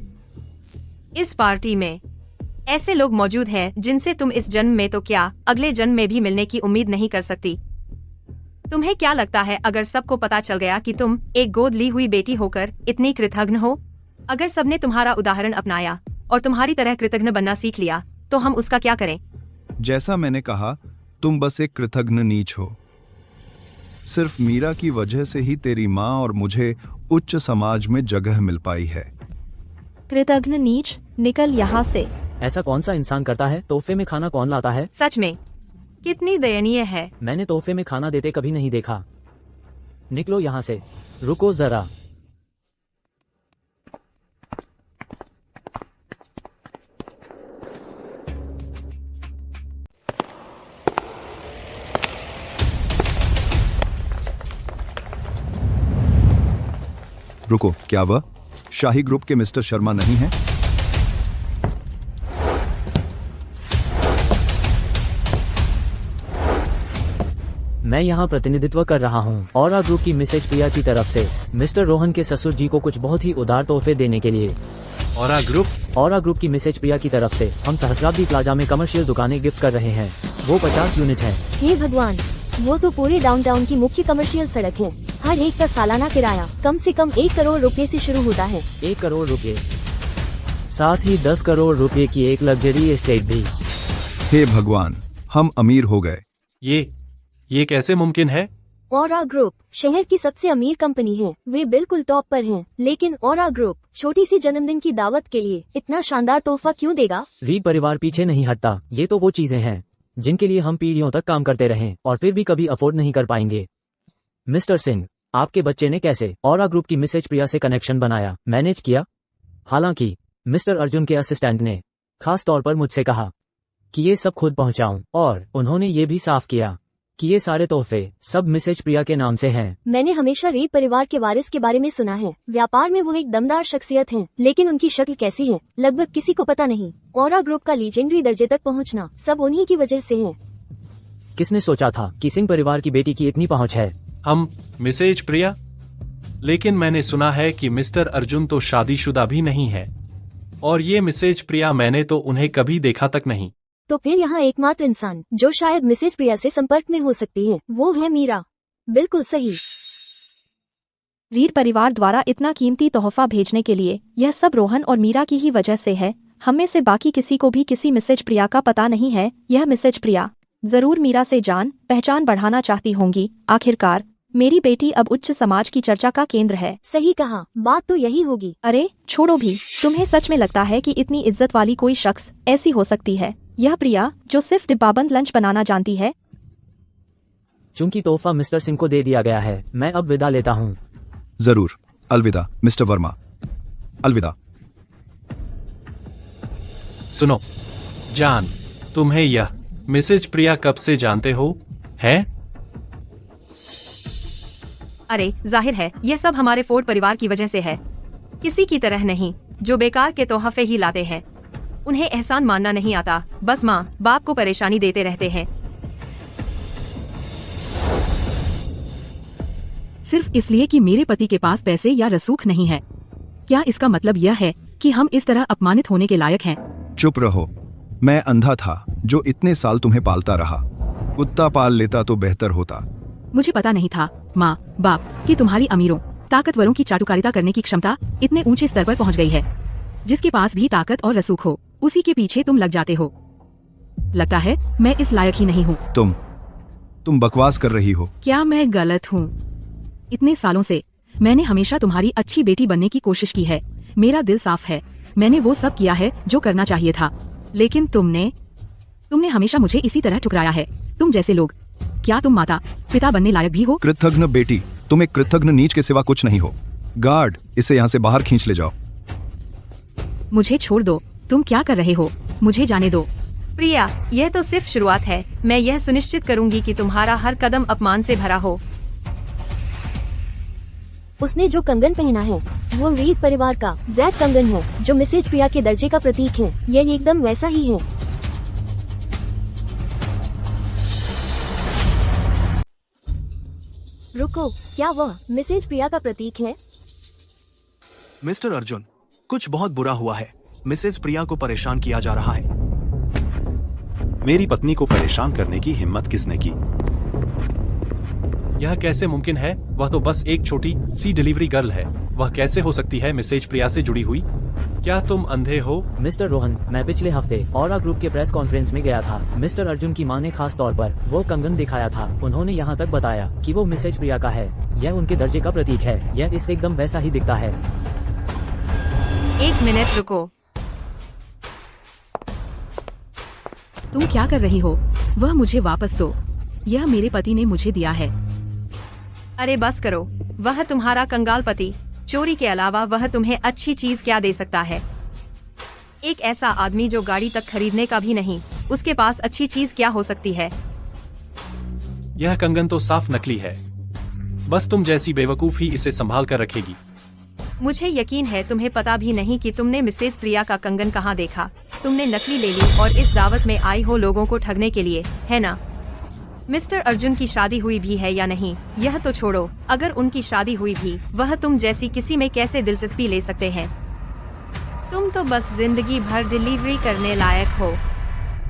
[SPEAKER 4] इस पार्टी में ऐसे लोग मौजूद हैं जिनसे तुम इस जन्म में तो क्या अगले जन्म में भी मिलने की उम्मीद नहीं कर सकती। तुम्हें क्या लगता है अगर सबको पता चल गया कि तुम एक गोद ली हुई बेटी होकर इतनी कृतघ्न हो? अगर सबने तुम्हारा उदाहरण अपनाया और तुम्हारी तरह कृतघ्न बनना सीख लिया, तो हम उसका क्या करें?
[SPEAKER 1] जैसा मैंने कहा, तुम बस एक कृतघ्न नीच हो। सिर्फ मीरा की वजह से ही तेरी माँ और मुझे उच्च समाज में जगह मिल पाई है।
[SPEAKER 6] कृतघ्न नीच, निकल यहाँ से।
[SPEAKER 9] ऐसा कौन सा इंसान करता है? तोहफे में खाना कौन लाता है?
[SPEAKER 4] सच में कितनी दयनीय है।
[SPEAKER 9] मैंने तोहफे में खाना देते कभी नहीं देखा। निकलो यहाँ से। रुको जरा।
[SPEAKER 1] रुको, क्या वह शाही ग्रुप के मिस्टर शर्मा नहीं है?
[SPEAKER 9] मैं यहाँ प्रतिनिधित्व कर रहा हूँ और ग्रुप की मिसेज प्रिया की तरफ से मिस्टर रोहन के ससुर जी को कुछ बहुत ही उदार तोहफे देने के लिए। और ग्रुप की मिसेज प्रिया की तरफ से हम सहस्राब्दी प्लाजा में कमर्शियल दुकानें गिफ्ट कर रहे हैं। वो 50 यूनिट है।
[SPEAKER 5] हे भगवान, वो तो पूरे डाउनटाउन की मुख्य कमर्शियल सड़क है। हर एक का सालाना किराया कम से कम 1 करोड़ रुपए से शुरू होता है।
[SPEAKER 9] 1 करोड़ रुपए, साथ ही 10 करोड़ रुपए की एक लग्जरी एस्टेट भी।
[SPEAKER 1] हे भगवान, हम अमीर हो गए।
[SPEAKER 3] ये कैसे मुमकिन है?
[SPEAKER 5] औरा ग्रुप शहर की सबसे अमीर कंपनी है। वे बिल्कुल टॉप पर हैं। लेकिन औरा ग्रुप छोटी सी जन्मदिन की दावत के लिए इतना शानदार तोहफा क्यों देगा?
[SPEAKER 9] रीड परिवार पीछे नहीं हटता। ये तो वो चीजें हैं जिनके लिए हम पीढ़ियों तक काम करते रहे और फिर भी कभी अफोर्ड नहीं कर पाएंगे। मिस्टर सिंह, आपके बच्चे ने कैसे औरा ग्रुप की मिसेज प्रिया से कनेक्शन बनाया, मैनेज किया? हालांकि मिस्टर अर्जुन के असिस्टेंट ने खास तौर पर मुझसे कहा कि ये सब खुद पहुंचाऊं, और उन्होंने ये भी साफ किया कि ये सारे तोहफे सब मिसेज प्रिया के नाम से हैं।
[SPEAKER 5] मैंने हमेशा रीड परिवार के वारिस के बारे में सुना है। व्यापार में वो एक दमदार शख्सियत हैं, लेकिन उनकी शक्ल कैसी है लगभग किसी को पता नहीं। औरा ग्रुप का लीजेंडरी दर्जे तक पहुंचना सब उन्हीं की वजह से है।
[SPEAKER 9] किसने सोचा था कि सिंह परिवार की बेटी की इतनी पहुंच है?
[SPEAKER 3] हम मिसेज प्रिया? लेकिन मैंने सुना है कि मिस्टर अर्जुन तो शादीशुदा भी नहीं है, और ये मिसेज प्रिया, मैंने तो उन्हें कभी देखा तक नहीं।
[SPEAKER 5] तो फिर यहाँ एकमात्र इंसान जो शायद मिसेस प्रिया से संपर्क में हो सकती है वो है मीरा। बिल्कुल सही।
[SPEAKER 6] रीड परिवार द्वारा इतना कीमती तोहफा भेजने के लिए यह सब रोहन और मीरा की ही वजह से है। हम में से बाकी किसी को भी किसी मिसेज प्रिया का पता नहीं है। यह मिसेज प्रिया जरूर मीरा से जान पहचान बढ़ाना चाहती होंगी। आखिरकार मेरी बेटी अब उच्च समाज की चर्चा का केंद्र है।
[SPEAKER 5] सही कहा, बात तो यही होगी।
[SPEAKER 6] अरे छोड़ो भी, तुम्हें सच में लगता है कि इतनी इज्जत वाली कोई शख्स ऐसी हो सकती है? यह प्रिया जो सिर्फ डिब्बाबंद लंच बनाना जानती है।
[SPEAKER 9] चूंकि तोहफा मिस्टर सिंह को दे दिया गया है, मैं अब विदा लेता हूँ।
[SPEAKER 1] जरूर। अलविदा मिस्टर वर्मा, अलविदा।
[SPEAKER 3] सुनो जान, तुम्हें यह मिसेज प्रिया कब से जानते हो? है?
[SPEAKER 4] अरे जाहिर है यह सब हमारे फोर्ड परिवार की वजह से है, किसी की तरह नहीं जो बेकार के तोहफे ही लाते हैं। उन्हें एहसान मानना नहीं आता, बस माँ बाप को परेशानी देते रहते हैं।
[SPEAKER 2] सिर्फ इसलिए कि मेरे पति के पास पैसे या रसूख नहीं है। क्या इसका मतलब यह है कि हम इस तरह अपमानित होने के लायक हैं?
[SPEAKER 1] चुप रहो। मैं अंधा था जो इतने साल तुम्हें पालता रहा। कुत्ता पाल लेता तो बेहतर होता।
[SPEAKER 2] मुझे पता नहीं था माँ बाप कि तुम्हारी अमीरों ताकतवरों की चाटुकारिता करने की क्षमता इतने ऊंचे स्तर पर पहुँच गई है। जिसके पास भी ताकत और रसूख हो उसी के पीछे तुम लग जाते हो। लगता है मैं इस लायक ही नहीं हूँ।
[SPEAKER 1] तुम बकवास कर रही हो।
[SPEAKER 2] क्या मैं गलत हूँ? इतने सालों से मैंने हमेशा तुम्हारी अच्छी बेटी बनने की कोशिश की है। मेरा दिल साफ है, मैंने वो सब किया है जो करना चाहिए था, लेकिन तुमने हमेशा मुझे इसी तरह ठुकराया है। तुम जैसे लोग, क्या तुम माता पिता बनने लायक भी हो?
[SPEAKER 1] कृतघ्न बेटी, तुम एक कृतघ्न नीच के सिवा कुछ नहीं हो। गार्ड, इसे यहाँ से बाहर खींच ले जाओ।
[SPEAKER 2] मुझे छोड़ दो। तुम क्या कर रहे हो? मुझे जाने दो।
[SPEAKER 4] प्रिया, यह तो सिर्फ शुरुआत है। मैं यह सुनिश्चित करूंगी कि तुम्हारा हर कदम अपमान से भरा हो।
[SPEAKER 5] उसने जो कंगन पहना है वो रीड परिवार का जैद कंगन है, जो मिसेज प्रिया के दर्जे का प्रतीक है। यह एकदम वैसा ही है। रुको, क्या वह मिसेज प्रिया का प्रतीक है?
[SPEAKER 8] मिस्टर अर्जुन, कुछ बहुत बुरा हुआ है। मिसेज प्रिया को परेशान किया जा रहा है।
[SPEAKER 7] मेरी पत्नी को परेशान करने की हिम्मत किसने की?
[SPEAKER 3] यह कैसे मुमकिन है? वह तो बस एक छोटी सी डिलीवरी गर्ल है। वह कैसे हो सकती है मिसेज प्रिया से जुड़ी हुई? क्या तुम अंधे हो?
[SPEAKER 9] मिस्टर रोहन, मैं पिछले हफ्ते औरा ग्रुप के प्रेस कॉन्फ्रेंस में गया था। मिस्टर अर्जुन की मां ने खास तौर पर वो कंगन दिखाया था। उन्होंने यहाँ तक बताया कि वो मिसेज प्रिया का है। यह उनके दर्जे का प्रतीक है। यह इससे एकदम वैसा ही दिखता है।
[SPEAKER 4] एक मिनट रुको।
[SPEAKER 2] तुम क्या कर रही हो? वह मुझे वापस दो। यह मेरे पति ने मुझे दिया है।
[SPEAKER 4] अरे बस करो। वह तुम्हारा कंगाल पति। चोरी के अलावा वह तुम्हें अच्छी चीज क्या दे सकता है? एक ऐसा आदमी जो गाड़ी तक खरीदने का भी नहीं, उसके पास अच्छी चीज क्या हो सकती है?
[SPEAKER 3] यह कंगन तो साफ नकली है। बस तुम जैसी बेवकूफ ही इसे संभाल कर रखेगी।
[SPEAKER 4] मुझे यकीन है तुम्हें पता भी नहीं कि तुमने मिसेज प्रिया का कंगन कहाँ देखा। तुमने नकली ले ली और इस दावत में आई हो लोगों को ठगने के लिए, है ना? मिस्टर अर्जुन की शादी हुई भी है या नहीं यह तो छोड़ो, अगर उनकी शादी हुई भी, वह तुम जैसी किसी में कैसे दिलचस्पी ले सकते हैं? तुम तो बस जिंदगी भर डिलीवरी करने लायक हो।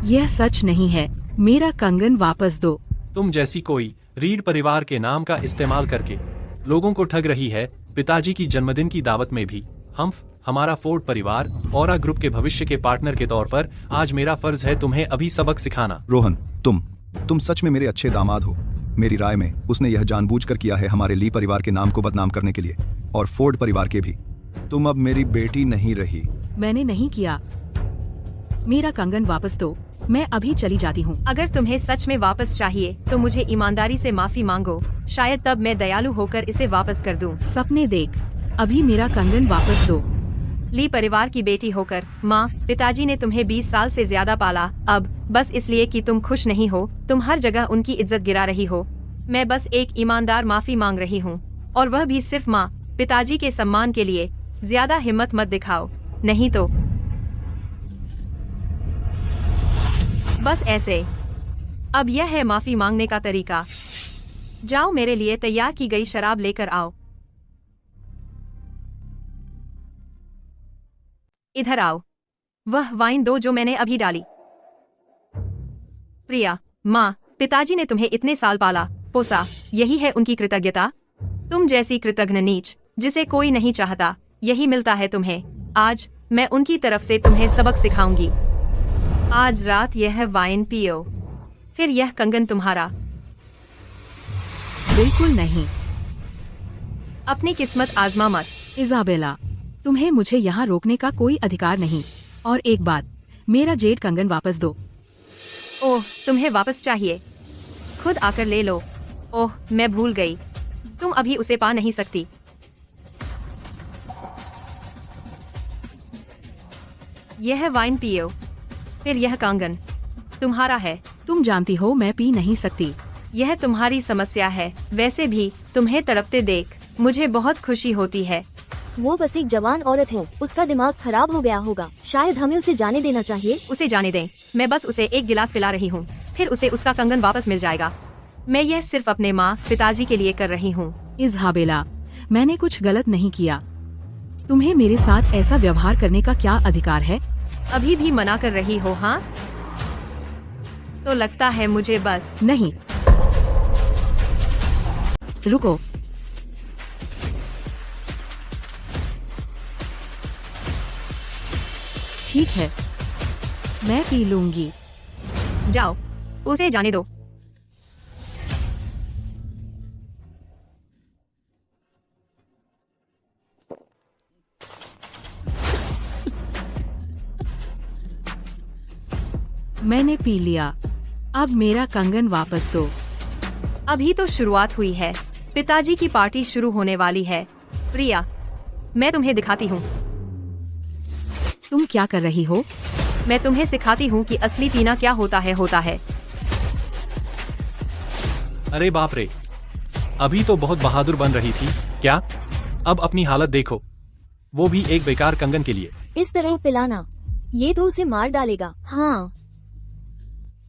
[SPEAKER 2] यह सच नहीं है। मेरा कंगन वापस दो।
[SPEAKER 3] तुम जैसी कोई रीड परिवार के नाम का इस्तेमाल करके लोगों को ठग रही है। पिताजी की जन्मदिन की दावत में भी हमारा फोर्ड परिवार औरा ग्रुप के भविष्य के पार्टनर के तौर पर आज मेरा फर्ज है तुम्हें अभी सबक सिखाना।
[SPEAKER 1] रोहन, तुम सच में मेरे अच्छे दामाद हो। मेरी राय में उसने यह जानबूझकर किया है हमारे ली परिवार के नाम को बदनाम करने के लिए, और फोर्ड परिवार के भी। तुम अब मेरी बेटी नहीं रही।
[SPEAKER 2] मैंने नहीं किया। मेरा कंगन वापस दो। मैं अभी चली जाती हूँ।
[SPEAKER 4] अगर तुम्हें सच में वापस चाहिए तो मुझे ईमानदारी से माफी मांगो, शायद तब मैं दयालु होकर इसे वापस कर दूं।
[SPEAKER 2] सपने देख। अभी मेरा कंगन वापस दो।
[SPEAKER 4] ली परिवार की बेटी होकर माँ पिताजी ने तुम्हें 20 साल से ज्यादा पाला। अब बस इसलिए कि तुम खुश नहीं हो, तुम हर जगह उनकी इज्जत गिरा रही हो। मैं बस एक ईमानदार माफी मांग रही हूँ, और वह भी सिर्फ माँ पिताजी के सम्मान के लिए। ज्यादा हिम्मत मत दिखाओ, नहीं तो बस ऐसे। अब यह है माफी मांगने का तरीका। जाओ, मेरे लिए तैयार की गई शराब लेकर आओ। इधर आओ। वह वाइन दो जो मैंने अभी डाली। प्रिया, माँ पिताजी ने तुम्हें इतने साल पाला पोसा, यही है उनकी कृतज्ञता? तुम जैसी कृतज्ञ नीच जिसे कोई नहीं चाहता, यही मिलता है तुम्हें। आज मैं उनकी तरफ से तुम्हें सबक सिखाऊंगी। आज रात यह वाइन पियो, फिर यह कंगन तुम्हारा।
[SPEAKER 2] बिल्कुल नहीं।
[SPEAKER 4] अपनी किस्मत आजमा मत।
[SPEAKER 2] इजाबेला, तुम्हें मुझे यहाँ रोकने का कोई अधिकार नहीं। और एक बात, मेरा जेड कंगन वापस दो।
[SPEAKER 4] ओह, तुम्हें वापस चाहिए? खुद आकर ले लो। ओह, मैं भूल गई, तुम अभी उसे पा नहीं सकती। यह वाइन पियो, फिर यह कंगन तुम्हारा है।
[SPEAKER 2] तुम जानती हो मैं पी नहीं सकती।
[SPEAKER 4] यह तुम्हारी समस्या है। वैसे भी तुम्हें तड़पते देख मुझे बहुत खुशी होती है।
[SPEAKER 5] वो बस एक जवान औरत है, उसका दिमाग खराब हो गया होगा। शायद हमें उसे जाने देना चाहिए।
[SPEAKER 4] उसे जाने दें, मैं बस उसे एक गिलास पिला रही हूँ, फिर उसे उसका कंगन वापस मिल जाएगा। मैं यह सिर्फ अपने माँ पिताजी के लिए कर रही हूँ।
[SPEAKER 2] इज़हाबेला, मैंने कुछ गलत नहीं किया। तुम्हें मेरे साथ ऐसा व्यवहार करने का क्या अधिकार है?
[SPEAKER 4] अभी भी मना कर रही हो? हाँ, तो लगता है मुझे बस।
[SPEAKER 2] नहीं, रुको। ठीक है, मैं पी लूंगी।
[SPEAKER 4] जाओ, उसे जाने दो।
[SPEAKER 2] मैंने पी लिया, अब मेरा कंगन वापस दो।
[SPEAKER 4] अभी तो शुरुआत हुई है, पिताजी की पार्टी शुरू होने वाली है। प्रिया, मैं तुम्हें दिखाती हूँ।
[SPEAKER 2] तुम क्या कर रही हो?
[SPEAKER 4] मैं तुम्हें सिखाती हूँ कि असली पीना क्या होता है।
[SPEAKER 3] अरे बाप रे, अभी तो बहुत बहादुर बन रही थी क्या? अब अपनी हालत देखो, वो भी एक बेकार कंगन के लिए।
[SPEAKER 5] इस तरह पिलाना, ये तो उसे मार डालेगा। हाँ,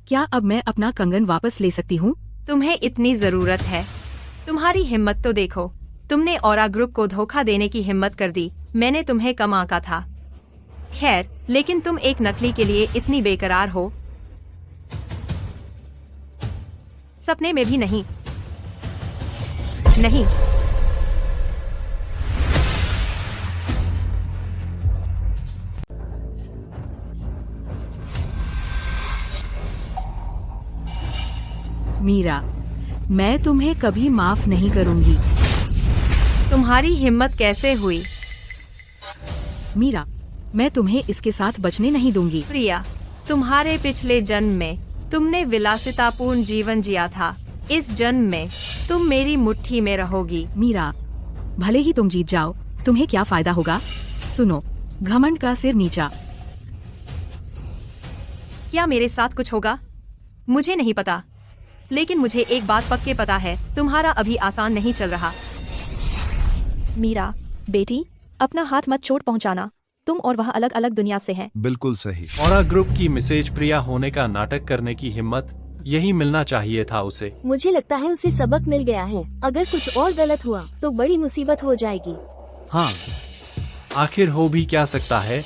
[SPEAKER 2] क्या अब मैं अपना कंगन वापस ले सकती हूँ?
[SPEAKER 4] तुम्हें इतनी जरूरत है? तुम्हारी हिम्मत तो देखो, तुमने औरा ग्रुप को धोखा देने की हिम्मत कर दी। मैंने तुम्हें कम आंका था। खैर, लेकिन तुम एक नकली के लिए इतनी बेकरार हो? सपने में भी नहीं। नहीं,
[SPEAKER 2] मीरा, मैं तुम्हें कभी माफ नहीं करूंगी।
[SPEAKER 4] तुम्हारी हिम्मत कैसे हुई?
[SPEAKER 2] मीरा, मैं तुम्हें इसके साथ बचने नहीं दूंगी।
[SPEAKER 4] प्रिया, तुम्हारे पिछले जन्म में तुमने विलासितापूर्ण जीवन जिया था। इस जन्म में तुम मेरी मुट्ठी में रहोगी।
[SPEAKER 2] मीरा, भले ही तुम जीत जाओ, तुम्हें क्या फायदा होगा? सुनो, घमंड का सिर नीचा।
[SPEAKER 4] क्या मेरे साथ कुछ होगा? मुझे नहीं पता, लेकिन मुझे एक बात पक्के पता है, तुम्हारा अभी आसान नहीं चल रहा।
[SPEAKER 6] मीरा, बेटी, अपना हाथ मत चोट पहुंचाना। तुम और वह अलग अलग दुनिया से हैं।
[SPEAKER 1] बिल्कुल सही।
[SPEAKER 3] औरा ग्रुप की मिसेज प्रिया होने का नाटक करने की हिम्मत, यही मिलना चाहिए था उसे।
[SPEAKER 5] मुझे लगता है उसे सबक मिल गया है। अगर कुछ और गलत हुआ तो बड़ी मुसीबत हो जाएगी।
[SPEAKER 9] हाँ,
[SPEAKER 3] आखिर हो भी क्या सकता है?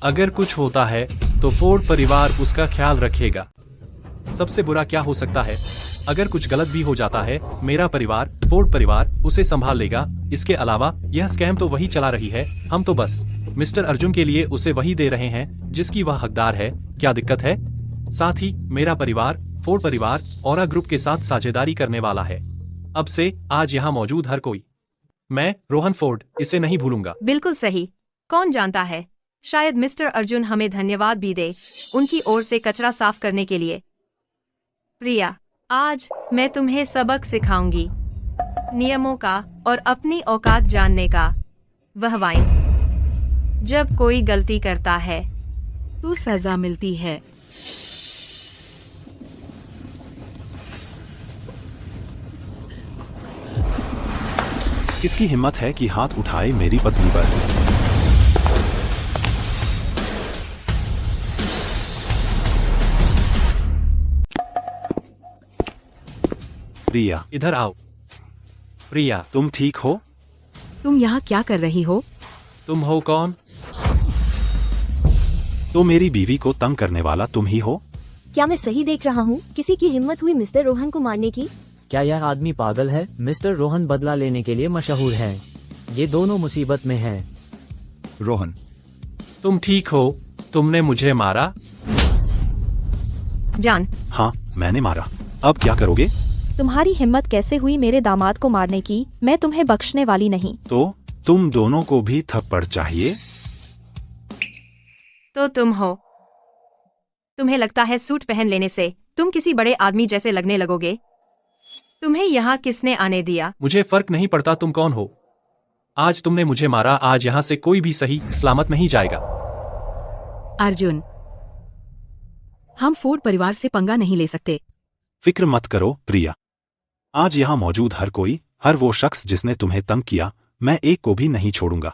[SPEAKER 3] अगर कुछ होता है तो फोर्ड परिवार उसका ख्याल रखेगा। सबसे बुरा क्या हो सकता है? अगर कुछ गलत भी हो जाता है, मेरा परिवार, फोर्ड परिवार उसे संभाल लेगा। इसके अलावा यह स्कैम तो वही चला रही है, हम तो बस मिस्टर अर्जुन के लिए उसे वही दे रहे हैं जिसकी वह हकदार है। क्या दिक्कत है? साथ ही मेरा परिवार, फोर्ड परिवार औरा ग्रुप के साथ साझेदारी करने वाला है। अब से आज यहाँ मौजूद हर कोई, मैं रोहन फोर्ड, इसे नहीं भूलूंगा।
[SPEAKER 4] बिल्कुल सही। कौन जानता है, शायद मिस्टर अर्जुन हमें धन्यवाद भी दे उनकी ओर से कचरा साफ करने के लिए। प्रिया, आज मैं तुम्हें सबक सिखाऊंगी, नियमों का और अपनी औकात जानने का। वह वाइन, जब कोई गलती करता है
[SPEAKER 2] तो सजा मिलती है।
[SPEAKER 7] किसकी हिम्मत है कि हाथ उठाए मेरी पत्नी पर? प्रिया,
[SPEAKER 3] इधर आओ। प्रिया,
[SPEAKER 7] तुम ठीक हो?
[SPEAKER 2] तुम यहाँ क्या कर रही हो?
[SPEAKER 3] तुम हो कौन?
[SPEAKER 7] तो मेरी बीवी को तंग करने वाला तुम ही हो?
[SPEAKER 5] क्या मैं सही देख रहा हूँ? किसी की हिम्मत हुई मिस्टर रोहन को मारने की?
[SPEAKER 9] क्या यह आदमी पागल है? मिस्टर रोहन बदला लेने के लिए मशहूर है। ये दोनों मुसीबत में हैं।
[SPEAKER 1] रोहन,
[SPEAKER 3] तुम ठीक हो? तुमने मुझे मारा?
[SPEAKER 4] जान,
[SPEAKER 7] हाँ, मैंने मारा। अब क्या करोगे?
[SPEAKER 6] तुम्हारी हिम्मत कैसे हुई मेरे दामाद को मारने की? मैं तुम्हें बख्शने वाली नहीं।
[SPEAKER 7] तो तुम दोनों को भी थप्पड़ चाहिए?
[SPEAKER 4] तो तुम हो। तुम्हें लगता है सूट पहन लेने से तुम किसी बड़े आदमी जैसे लगने लगोगे? तुम्हें यहाँ किसने आने दिया?
[SPEAKER 3] मुझे फर्क नहीं पड़ता तुम कौन हो। आज तुमने मुझे मारा, आज यहाँ से कोई भी सही सलामत नहीं जाएगा।
[SPEAKER 2] अर्जुन, हम फोर्ड परिवार से पंगा नहीं ले सकते।
[SPEAKER 7] फिक्र मत करो प्रिया। आज यहाँ मौजूद हर कोई, हर वो शख्स जिसने तुम्हें तंग किया, मैं एक को भी नहीं छोड़ूंगा।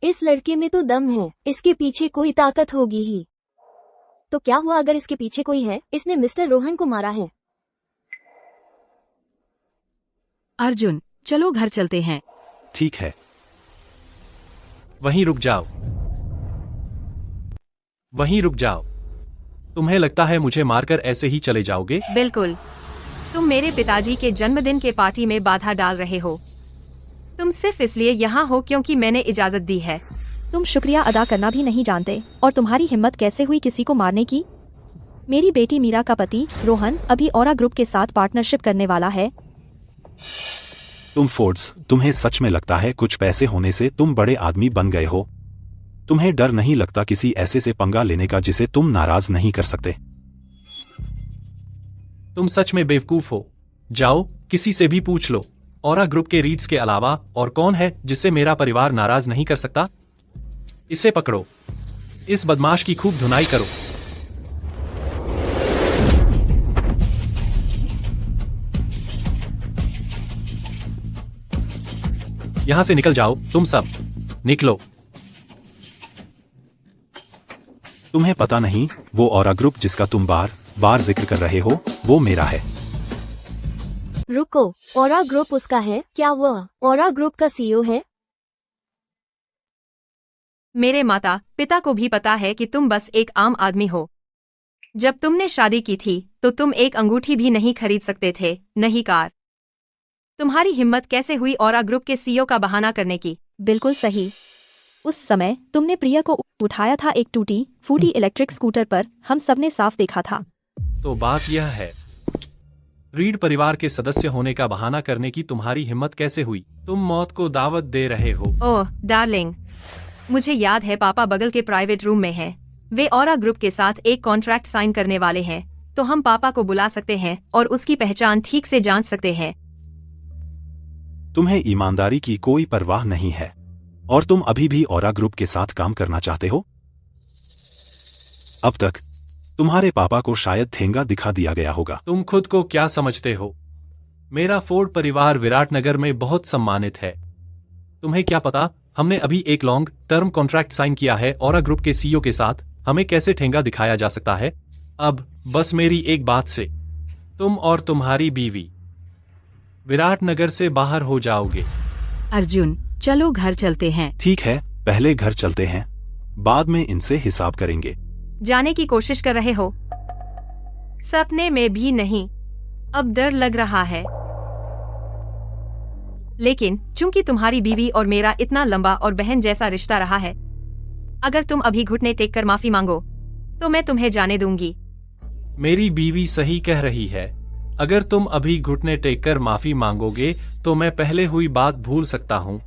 [SPEAKER 5] इस लड़के में तो दम है, इसके पीछे कोई ताकत होगी ही। तो क्या हुआ अगर इसके पीछे कोई है? इसने मिस्टर रोहन को मारा है।
[SPEAKER 2] अर्जुन, चलो घर चलते हैं।
[SPEAKER 7] ठीक है।
[SPEAKER 3] वहीं रुक जाओ, वहीं रुक जाओ। तुम्हें लगता है मुझे मारकर ऐसे ही चले जाओगे?
[SPEAKER 4] बिल्कुल। तुम मेरे पिताजी के जन्मदिन के पार्टी में बाधा डाल रहे हो। तुम सिर्फ इसलिए यहाँ हो क्योंकि मैंने इजाजत दी है।
[SPEAKER 6] तुम शुक्रिया अदा करना भी नहीं जानते और तुम्हारी हिम्मत कैसे हुई किसी को मारने की? मेरी बेटी मीरा का पति रोहन अभी औरा ग्रुप के साथ पार्टनरशिप करने वाला है।
[SPEAKER 7] तुम फोर्ड्स, तुम्हें सच में लगता है कुछ पैसे होने से तुम बड़े आदमी बन गए हो? तुम्हें डर नहीं लगता किसी ऐसे से पंगा लेने का जिसे तुम नाराज नहीं कर सकते?
[SPEAKER 3] तुम सच में बेवकूफ हो। जाओ किसी से भी पूछ लो, औरा ग्रुप के रीड्स के अलावा और कौन है जिससे मेरा परिवार नाराज नहीं कर सकता? इसे पकड़ो, इस बदमाश की खूब धुनाई करो। यहां से निकल जाओ, तुम सब निकलो।
[SPEAKER 7] तुम्हें पता नहीं, वो औरा ग्रुप जिसका तुम बार बार जिक्र कर रहे हो, वो मेरा है।
[SPEAKER 5] रुको, औरा ग्रुप उसका है? क्या वह औरा ग्रुप का सीईओ है?
[SPEAKER 4] मेरे माता पिता को भी पता है कि तुम बस एक आम आदमी हो। जब तुमने शादी की थी तो तुम एक अंगूठी भी नहीं खरीद सकते थे, नहीं कार। तुम्हारी हिम्मत कैसे हुई औरा ग्रुप के सीईओ का बहाना करने की?
[SPEAKER 6] बिल्कुल सही। उस समय तुमने प्रिया को उठाया था एक टूटी फूटी इलेक्ट्रिक स्कूटर पर, हम सबने साफ देखा था।
[SPEAKER 3] तो बात यह है, रीड परिवार के सदस्य होने का बहाना करने की तुम्हारी हिम्मत कैसे हुई? तुम मौत को दावत दे रहे हो।
[SPEAKER 4] ओह डार्लिंग, मुझे याद है पापा बगल के प्राइवेट रूम में हैं। वे औरा ग्रुप के साथ एक कॉन्ट्रैक्ट साइन करने वाले हैं, तो हम पापा को बुला सकते हैं और उसकी पहचान ठीक से जांच सकते हैं।
[SPEAKER 7] तुम्हें ईमानदारी की कोई परवाह नहीं है और तुम अभी भी औरा ग्रुप के साथ काम करना चाहते हो? अब तक तुम्हारे पापा को शायद ठेंगा दिखा दिया गया होगा।
[SPEAKER 3] तुम खुद को क्या समझते हो? मेरा फोर्ड परिवार विराटनगर में बहुत सम्मानित है। तुम्हें क्या पता हमने अभी एक लॉन्ग टर्म कॉन्ट्रैक्ट साइन किया है औरा ग्रुप के सीईओ के साथ, हमें कैसे ठेंगा दिखाया जा सकता है? अब बस मेरी एक बात से तुम और तुम्हारी बीवी विराटनगर से बाहर हो जाओगे।
[SPEAKER 2] अर्जुन, चलो घर चलते हैं।
[SPEAKER 7] ठीक है, पहले घर चलते हैं, बाद में इनसे हिसाब करेंगे।
[SPEAKER 4] जाने की कोशिश कर रहे हो? सपने में भी नहीं। अब डर लग रहा है। लेकिन चूंकि तुम्हारी बीवी और मेरा इतना लंबा और बहन जैसा रिश्ता रहा है, अगर तुम अभी घुटने टेक कर माफी मांगो तो मैं तुम्हें जाने दूंगी।
[SPEAKER 3] मेरी बीवी सही कह रही है। अगर तुम अभी घुटने टेक कर माफी मांगोगे तो मैं पहले हुई बात भूल सकता हूँ,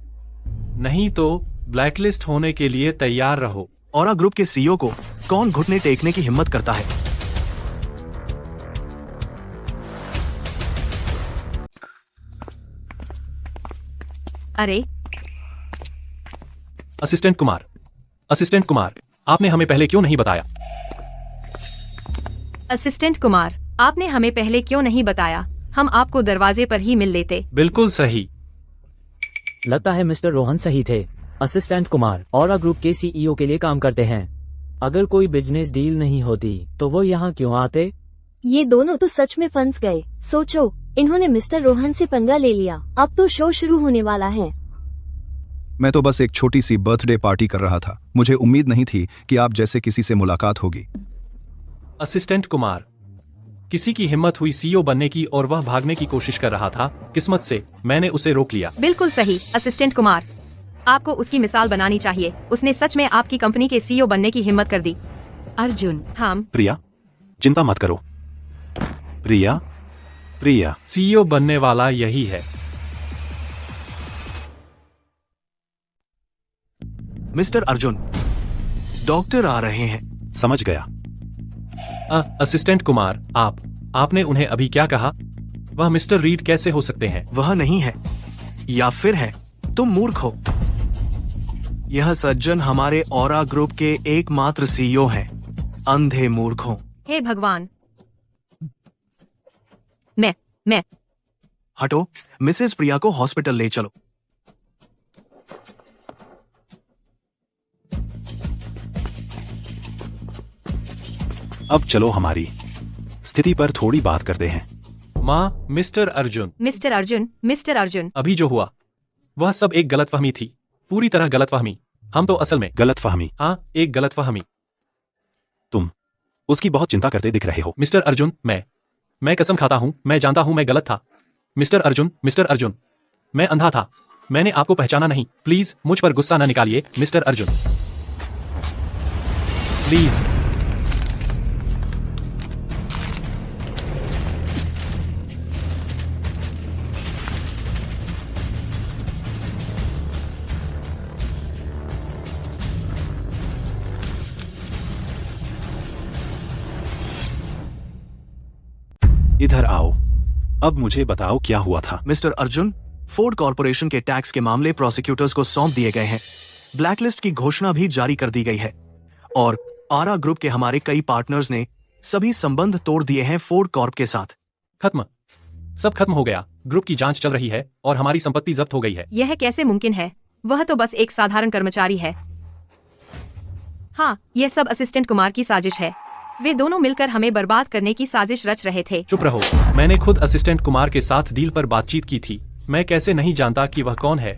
[SPEAKER 3] नहीं तो ब्लैकलिस्ट होने के लिए तैयार रहो।
[SPEAKER 8] औरा ग्रुप के सीईओ को कौन घुटने टेकने की हिम्मत करता है?
[SPEAKER 4] अरे
[SPEAKER 3] असिस्टेंट कुमार, असिस्टेंट कुमार, आपने हमें पहले क्यों नहीं बताया?
[SPEAKER 4] असिस्टेंट कुमार, आपने हमें पहले क्यों नहीं बताया? हम आपको दरवाजे पर ही मिल लेते।
[SPEAKER 3] बिल्कुल सही।
[SPEAKER 9] लगता है मिस्टर रोहन सही थे। असिस्टेंट कुमार औरा ग्रुप के सीईओ के लिए काम करते हैं। अगर कोई बिजनेस डील नहीं होती तो वो यहाँ क्यों आते?
[SPEAKER 5] ये दोनों तो सच में फंस गए। सोचो, इन्होंने मिस्टर रोहन से पंगा ले लिया। अब तो शो शुरू होने वाला है।
[SPEAKER 1] मैं तो बस एक छोटी सी बर्थडे पार्टी कर रहा था। मुझे उम्मीद नहीं थी कि आप जैसे किसी से मुलाकात होगी।
[SPEAKER 3] असिस्टेंट कुमार, किसी की हिम्मत हुई सीईओ बनने की और वह भागने की कोशिश कर रहा था। किस्मत से मैंने उसे रोक लिया।
[SPEAKER 4] बिल्कुल सही असिस्टेंट कुमार। आपको उसकी मिसाल बनानी चाहिए। उसने सच में आपकी कंपनी के सीईओ बनने की हिम्मत कर दी।
[SPEAKER 2] अर्जुन,
[SPEAKER 4] हम
[SPEAKER 7] प्रिया, चिंता मत करो। प्रिया, प्रिया,
[SPEAKER 3] सीईओ बनने वाला यही है।
[SPEAKER 8] मिस्टर अर्जुन, डॉक्टर आ रहे हैं।
[SPEAKER 7] समझ गया।
[SPEAKER 3] असिस्टेंट कुमार, आपने उन्हें अभी क्या कहा? वह मिस्टर रीड कैसे हो सकते हैं?
[SPEAKER 8] वह नहीं है, या फिर है। तुम मूर्ख हो। यह सज्जन हमारे ऑरा ग्रुप के एकमात्र सीईओ हैं। अंधे मूर्खों।
[SPEAKER 4] हे भगवान। मैं
[SPEAKER 8] हटो, मिसेस प्रिया को हॉस्पिटल ले चलो।
[SPEAKER 7] अब चलो हमारी स्थिति पर थोड़ी बात करते हैं।
[SPEAKER 3] माँ, मिस्टर अर्जुन,
[SPEAKER 4] मिस्टर अर्जुन,
[SPEAKER 3] अभी जो हुआ वह सब एक गलतफहमी थी, पूरी तरह गलतफहमी। हम तो असल में
[SPEAKER 7] गलतफहमी?
[SPEAKER 3] हाँ, एक गलतफहमी।
[SPEAKER 7] तुम उसकी बहुत चिंता करते दिख रहे हो।
[SPEAKER 3] मिस्टर अर्जुन, मैं कसम खाता हूँ, मैं जानता हूँ मैं गलत था। मिस्टर अर्जुन, मैं अंधा था। मैंने आपको पहचाना नहीं। प्लीज मुझ पर गुस्सा न निकालिए मिस्टर अर्जुन, प्लीज।
[SPEAKER 7] इधर आओ। अब मुझे बताओ क्या हुआ था।
[SPEAKER 8] मिस्टर अर्जुन, फोर्ड कॉर्पोरेशन के टैक्स के मामले प्रोसिक्यूटर्स को सौंप दिए गए हैं। ब्लैकलिस्ट की घोषणा भी जारी कर दी गई है और आरा ग्रुप के हमारे कई पार्टनर्स ने सभी संबंध तोड़ दिए हैं फोर्ड कॉर्प के साथ।
[SPEAKER 3] सब खत्म हो गया। ग्रुप की जांच चल रही है और हमारी संपत्ति जब्त हो गई है।
[SPEAKER 4] यह कैसे मुमकिन है? वह तो बस एक साधारण कर्मचारी है। हाँ, यह सब असिस्टेंट कुमार की साजिश है। वे दोनों मिलकर हमें बर्बाद करने की साजिश रच रहे थे।
[SPEAKER 3] चुप रहो। मैंने खुद असिस्टेंट कुमार के साथ डील पर बातचीत की थी। मैं कैसे नहीं जानता कि वह कौन है।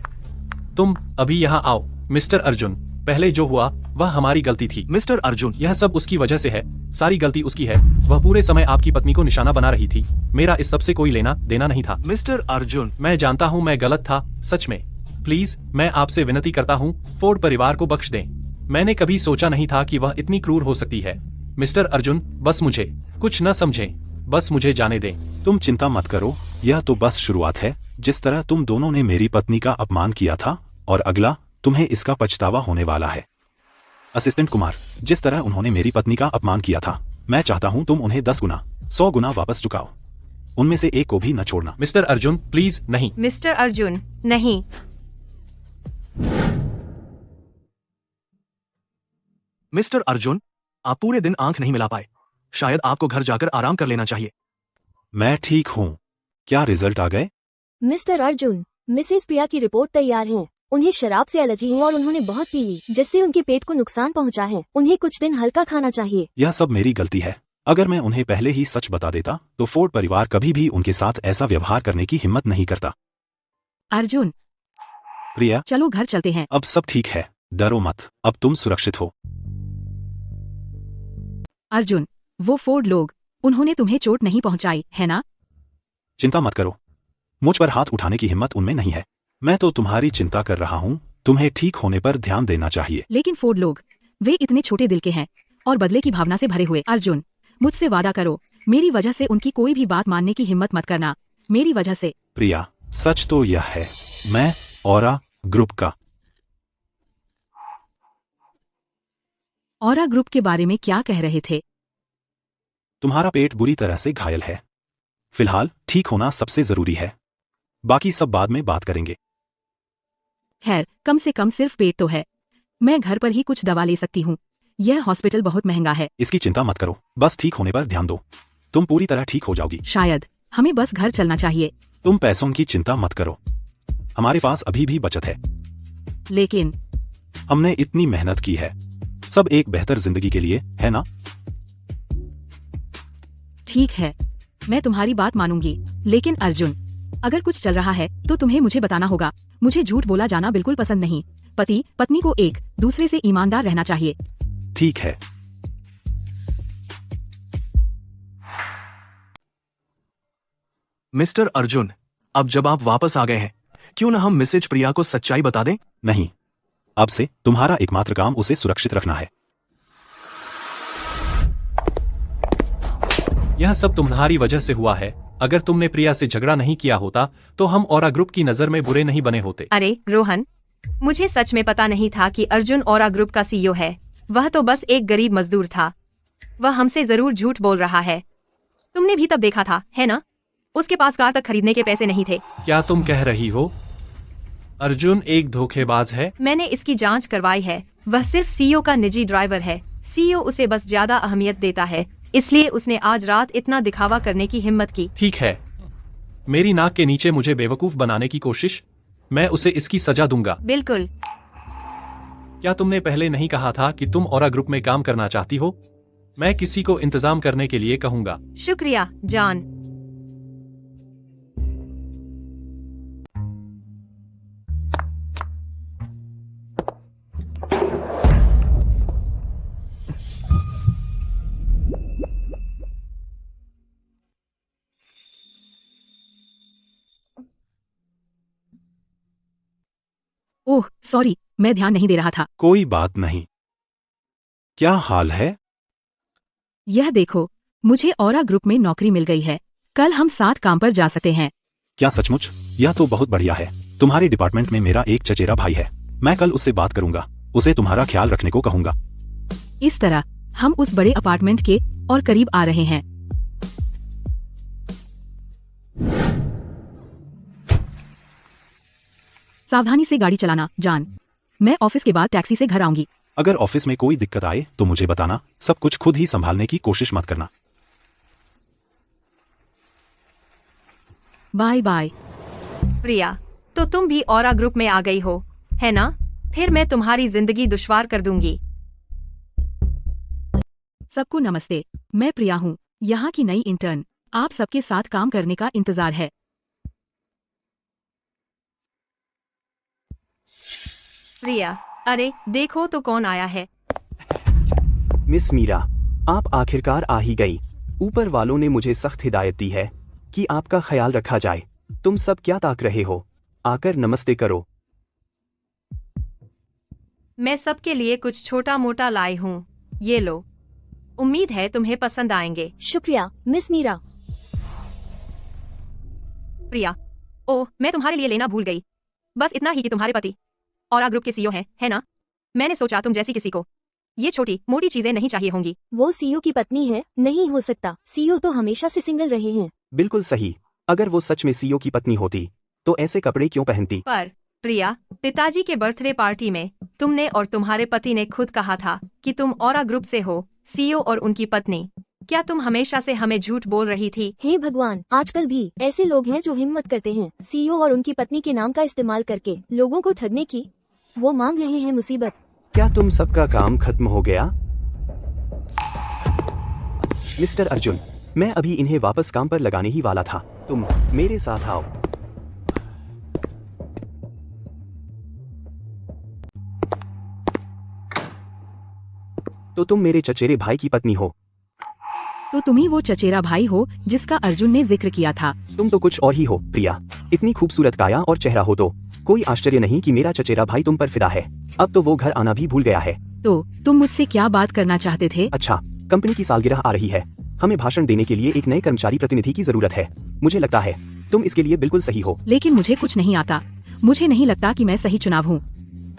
[SPEAKER 3] तुम अभी यहाँ आओ। मिस्टर अर्जुन, पहले जो हुआ वह हमारी गलती थी।
[SPEAKER 8] मिस्टर अर्जुन,
[SPEAKER 3] यह सब उसकी वजह से है। सारी गलती उसकी है। वह पूरे समय आपकी पत्नी को निशाना बना रही थी। मेरा इस सब से कोई लेना देना नहीं था।
[SPEAKER 8] मिस्टर अर्जुन,
[SPEAKER 3] मैं जानता हूँ मैं गलत था, सच में। प्लीज, मैं आपसे विनती करता हूँ, फोर्ड परिवार को बख्श दें। मैंने कभी सोचा नहीं था कि वह इतनी क्रूर हो सकती है। मिस्टर अर्जुन, बस मुझे कुछ न समझें, बस मुझे जाने दें।
[SPEAKER 7] तुम चिंता मत करो, यह तो बस शुरुआत है। जिस तरह तुम दोनों ने मेरी पत्नी का अपमान किया था, और अगला तुम्हें इसका पछतावा होने वाला है। असिस्टेंट कुमार, जिस तरह उन्होंने मेरी पत्नी का अपमान किया था, मैं चाहता हूं तुम उन्हें 10 गुना 100 गुना वापस चुकाओ। उनमें से एक को भी न छोड़ना।
[SPEAKER 3] मिस्टर अर्जुन, प्लीज नहीं।
[SPEAKER 4] मिस्टर अर्जुन, नहीं।
[SPEAKER 8] मिस्टर अर्जुन, आप पूरे दिन आंख नहीं मिला पाए। शायद आपको घर जाकर आराम कर लेना चाहिए।
[SPEAKER 7] मैं ठीक हूँ। क्या रिजल्ट आ गए?
[SPEAKER 5] मिस्टर अर्जुन, मिसेस प्रिया की रिपोर्ट तैयार है। उन्हें शराब से एलर्जी है और उन्होंने बहुत पी ली, जिससे उनके पेट को नुकसान पहुंचा है। उन्हें कुछ दिन हल्का खाना चाहिए।
[SPEAKER 7] यह सब मेरी गलती है। अगर मैं उन्हें पहले ही सच बता देता तो फोर्ड परिवार कभी भी उनके साथ ऐसा व्यवहार करने की हिम्मत नहीं करता।
[SPEAKER 2] अर्जुन,
[SPEAKER 7] प्रिया,
[SPEAKER 2] चलो घर चलते हैं।
[SPEAKER 7] अब सब ठीक है, डरो मत। अब तुम सुरक्षित हो।
[SPEAKER 2] अर्जुन, वो फोर्ड लोग, उन्होंने तुम्हें चोट नहीं पहुंचाई, है ना?
[SPEAKER 7] चिंता मत करो, मुझ पर हाथ उठाने की हिम्मत उनमें नहीं है। मैं तो तुम्हारी चिंता कर रहा हूँ। तुम्हें ठीक होने पर ध्यान देना चाहिए।
[SPEAKER 2] लेकिन फोर्ड लोग, वे इतने छोटे दिल के हैं और बदले की भावना से भरे हुए। अर्जुन, मुझसे वादा करो, मेरी वजह से उनकी कोई भी बात मानने की हिम्मत मत करना। मेरी वजह से।
[SPEAKER 7] प्रिया, सच तो यह है, मैं ऑरा ग्रुप का।
[SPEAKER 2] ऑरा ग्रुप के बारे में क्या कह रहे थे?
[SPEAKER 7] तुम्हारा पेट बुरी तरह से घायल है। फिलहाल ठीक होना सबसे जरूरी है, बाकी सब बाद में बात करेंगे।
[SPEAKER 2] खैर, कम से कम सिर्फ पेट तो है। मैं घर पर ही कुछ दवा ले सकती हूँ। यह हॉस्पिटल बहुत महंगा है।
[SPEAKER 7] इसकी चिंता मत करो, बस ठीक होने पर ध्यान दो। तुम पूरी तरह ठीक हो जाओगी।
[SPEAKER 2] शायद हमें बस घर चलना चाहिए।
[SPEAKER 7] तुम पैसों की चिंता मत करो, हमारे पास अभी भी बचत है।
[SPEAKER 2] लेकिन
[SPEAKER 7] हमने इतनी मेहनत की है, सब एक बेहतर जिंदगी के लिए, है ना?
[SPEAKER 2] ठीक है, मैं तुम्हारी बात मानूंगी। लेकिन अर्जुन, अगर कुछ चल रहा है तो तुम्हें मुझे बताना होगा। मुझे झूठ बोला जाना बिल्कुल पसंद नहीं। पति पत्नी को एक दूसरे से ईमानदार रहना चाहिए।
[SPEAKER 7] ठीक है।
[SPEAKER 8] मिस्टर अर्जुन, अब जब आप वापस आ गए हैं, क्यों न हम मिसेज प्रिया को सच्चाई बता दें?
[SPEAKER 7] नहीं, अब से तुम्हारा एकमात्र काम उसे सुरक्षित रखना है।
[SPEAKER 3] यह सब तुम्हारी वजह से हुआ है। अगर तुमने प्रिया से झगड़ा नहीं किया होता तो हम औरा ग्रुप की नजर में बुरे नहीं बने होते।
[SPEAKER 4] अरे रोहन, मुझे सच में पता नहीं था कि अर्जुन औरा ग्रुप का सीईओ है। वह तो बस एक गरीब मजदूर था। वह हमसे जरूर झूठ बोल रहा है। तुमने भी तब देखा था, है ना? उसके पास कार तक खरीदने के पैसे नहीं थे।
[SPEAKER 3] क्या तुम कह रही हो अर्जुन एक धोखेबाज है?
[SPEAKER 4] मैंने इसकी जांच करवाई है। वह सिर्फ सीईओ का निजी ड्राइवर है। सीईओ उसे बस ज्यादा अहमियत देता है, इसलिए उसने आज रात इतना दिखावा करने की हिम्मत की।
[SPEAKER 3] ठीक है, मेरी नाक के नीचे मुझे बेवकूफ बनाने की कोशिश, मैं उसे इसकी सजा दूंगा।
[SPEAKER 4] बिल्कुल।
[SPEAKER 3] क्या तुमने पहले नहीं कहा था कि तुम औरा ग्रुप में काम करना चाहती हो? मैं किसी को इंतजाम करने के लिए कहूंगा।
[SPEAKER 4] शुक्रिया जान।
[SPEAKER 2] ओह सॉरी, मैं ध्यान नहीं दे रहा था।
[SPEAKER 7] कोई बात नहीं। क्या हाल है?
[SPEAKER 2] यह देखो, मुझे औरा ग्रुप में नौकरी मिल गई है। कल हम साथ काम पर जा सकते हैं।
[SPEAKER 7] क्या सचमुच? यह तो बहुत बढ़िया है। तुम्हारे डिपार्टमेंट में मेरा एक चचेरा भाई है। मैं कल उससे बात करूंगा, उसे तुम्हारा ख्याल रखने को कहूंगा।
[SPEAKER 2] इस तरह हम उस बड़े अपार्टमेंट के और करीब आ रहे हैं। सावधानी से गाड़ी चलाना जान। मैं ऑफिस के बाद टैक्सी से घर आऊंगी।
[SPEAKER 7] अगर ऑफिस में कोई दिक्कत आए तो मुझे बताना। सब कुछ खुद ही संभालने की कोशिश मत करना।
[SPEAKER 2] Bye bye.
[SPEAKER 4] प्रिया, तो तुम भी औरा ग्रुप में आ गई हो, है ना? फिर मैं तुम्हारी जिंदगी दुश्वार कर दूंगी।
[SPEAKER 2] सबको नमस्ते, मैं प्रिया हूँ, यहाँ की नई इंटर्न। आप सबके साथ काम करने का इंतजार है।
[SPEAKER 4] प्रिया, अरे देखो तो कौन आया है।
[SPEAKER 10] मिस मीरा, आप आखिरकार आ ही गई। ऊपर वालों ने मुझे सख्त हिदायत दी है कि आपका ख्याल रखा जाए। तुम सब क्या ताक रहे हो? आकर नमस्ते करो।
[SPEAKER 4] मैं सबके लिए कुछ छोटा मोटा लाई हूँ, ये लो। उम्मीद है तुम्हें पसंद आएंगे।
[SPEAKER 5] शुक्रिया मिस मीरा।
[SPEAKER 4] प्रिया, ओह मैं तुम्हारे लिए लेना भूल गई। बस इतना ही कि तुम्हारे पति औरा ग्रुप के सीईओ हैं, है ना? मैंने सोचा तुम जैसी किसी को ये छोटी मोटी चीजें नहीं चाहिए होंगी।
[SPEAKER 5] वो सीईओ की पत्नी है, नहीं हो सकता। सीईओ तो हमेशा से सिंगल रहे हैं।
[SPEAKER 10] बिल्कुल सही। अगर वो सच में सीईओ की पत्नी होती तो ऐसे कपड़े क्यों पहनती?
[SPEAKER 4] पर प्रिया, पिताजी के बर्थडे पार्टी में तुमने और तुम्हारे पति ने खुद कहा था कि तुम औरा ग्रुप से हो, सीईओ और उनकी पत्नी। क्या तुम हमेशा से हमें झूठ बोल रही थी?
[SPEAKER 5] हे भगवान, आजकल भी ऐसे लोग हैं जो हिम्मत करते हैं सीईओ और उनकी पत्नी के नाम का इस्तेमाल करके लोगों को ठगने की। वो मांग रहे हैं मुसीबत।
[SPEAKER 10] क्या तुम सबका काम खत्म हो गया? मिस्टर अर्जुन, मैं अभी इन्हें वापस काम पर लगाने ही वाला था। तुम मेरे साथ आओ। तो तुम मेरे चचेरे भाई की पत्नी हो।
[SPEAKER 2] तो तुम ही वो चचेरा भाई हो जिसका अर्जुन ने जिक्र किया था।
[SPEAKER 10] तुम तो कुछ और ही हो प्रिया। इतनी खूबसूरत काया और चेहरा हो तो कोई आश्चर्य नहीं कि मेरा चचेरा भाई तुम पर फिदा है। अब तो वो घर आना भी भूल गया है।
[SPEAKER 2] तो तुम मुझसे क्या बात करना चाहते थे?
[SPEAKER 10] अच्छा, कंपनी की सालगिरह आ रही है। हमें भाषण देने के लिए एक नए कर्मचारी प्रतिनिधि की जरूरत है। मुझे लगता है तुम इसके लिए बिल्कुल सही हो।
[SPEAKER 2] लेकिन मुझे कुछ नहीं आता। मुझे नहीं लगता कि मैं सही चुनाव हूँ।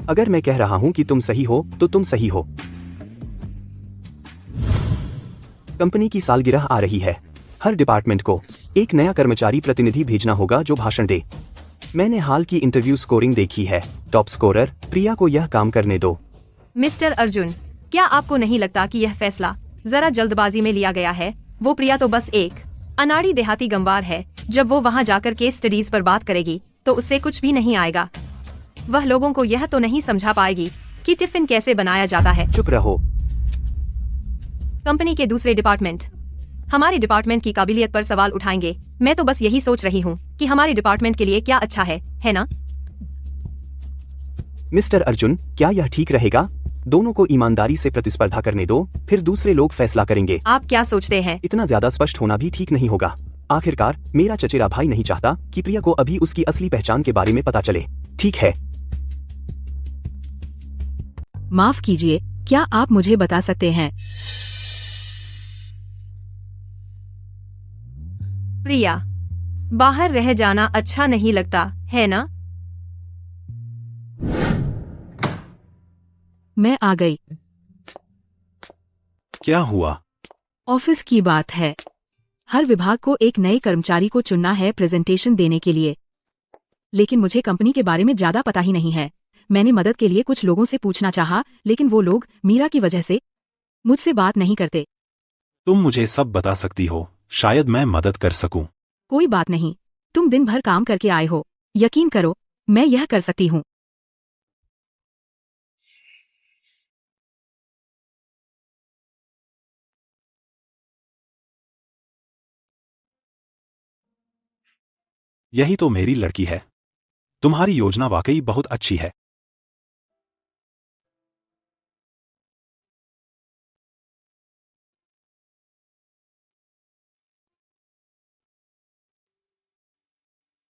[SPEAKER 10] अगर मैं कह रहा हूँ कि तुम सही हो तो तुम सही हो। कंपनी की सालगिरह आ रही है। हर डिपार्टमेंट को एक नया कर्मचारी प्रतिनिधि भेजना होगा जो भाषण दे। मैंने हाल की इंटरव्यू स्कोरिंग देखी है। टॉप स्कोरर प्रिया को यह काम करने दो।
[SPEAKER 4] मिस्टर अर्जुन, क्या आपको नहीं लगता कि यह फैसला जरा जल्दबाजी में लिया गया है? वो प्रिया तो बस एक अनाड़ी देहाती गंवार है। जब वो वहाँ जाकर केस स्टडीज पर बात करेगी तो उससे कुछ भी नहीं आएगा। वह लोगों को यह तो नहीं समझा पाएगी कि टिफिन कैसे बनाया जाता है।
[SPEAKER 10] चुप रहो।
[SPEAKER 4] कंपनी के दूसरे डिपार्टमेंट हमारे डिपार्टमेंट की काबिलियत पर सवाल उठाएंगे। मैं तो बस यही सोच रही हूँ कि हमारे डिपार्टमेंट के लिए क्या अच्छा है ना?
[SPEAKER 10] मिस्टर अर्जुन, क्या यह ठीक रहेगा? दोनों को ईमानदारी से प्रतिस्पर्धा करने दो, फिर दूसरे लोग फैसला करेंगे।
[SPEAKER 4] आप क्या सोचते हैं?
[SPEAKER 10] इतना ज्यादा स्पष्ट होना भी ठीक नहीं होगा। आखिरकार मेरा चचेरा भाई नहीं चाहता कि प्रिया को अभी उसकी असली पहचान के बारे में पता चले। ठीक है,
[SPEAKER 2] माफ कीजिए, क्या आप मुझे बता सकते हैं?
[SPEAKER 4] प्रिया, बाहर रह जाना अच्छा नहीं लगता है ना?
[SPEAKER 2] मैं आ गई।
[SPEAKER 7] क्या हुआ?
[SPEAKER 2] ऑफिस की बात है। हर विभाग को एक नए कर्मचारी को चुनना है प्रेजेंटेशन देने के लिए, लेकिन मुझे कंपनी के बारे में ज्यादा पता ही नहीं है। मैंने मदद के लिए कुछ लोगों से पूछना चाहा, लेकिन वो लोग मीरा की वजह से मुझसे बात नहीं करते।
[SPEAKER 7] तुम मुझे सब बता सकती हो, शायद मैं मदद कर सकूं।
[SPEAKER 2] कोई बात नहीं, तुम दिन भर काम करके आए हो, यकीन करो मैं यह कर सकती हूँ।
[SPEAKER 7] यही तो मेरी लड़की है। तुम्हारी योजना वाकई बहुत अच्छी है।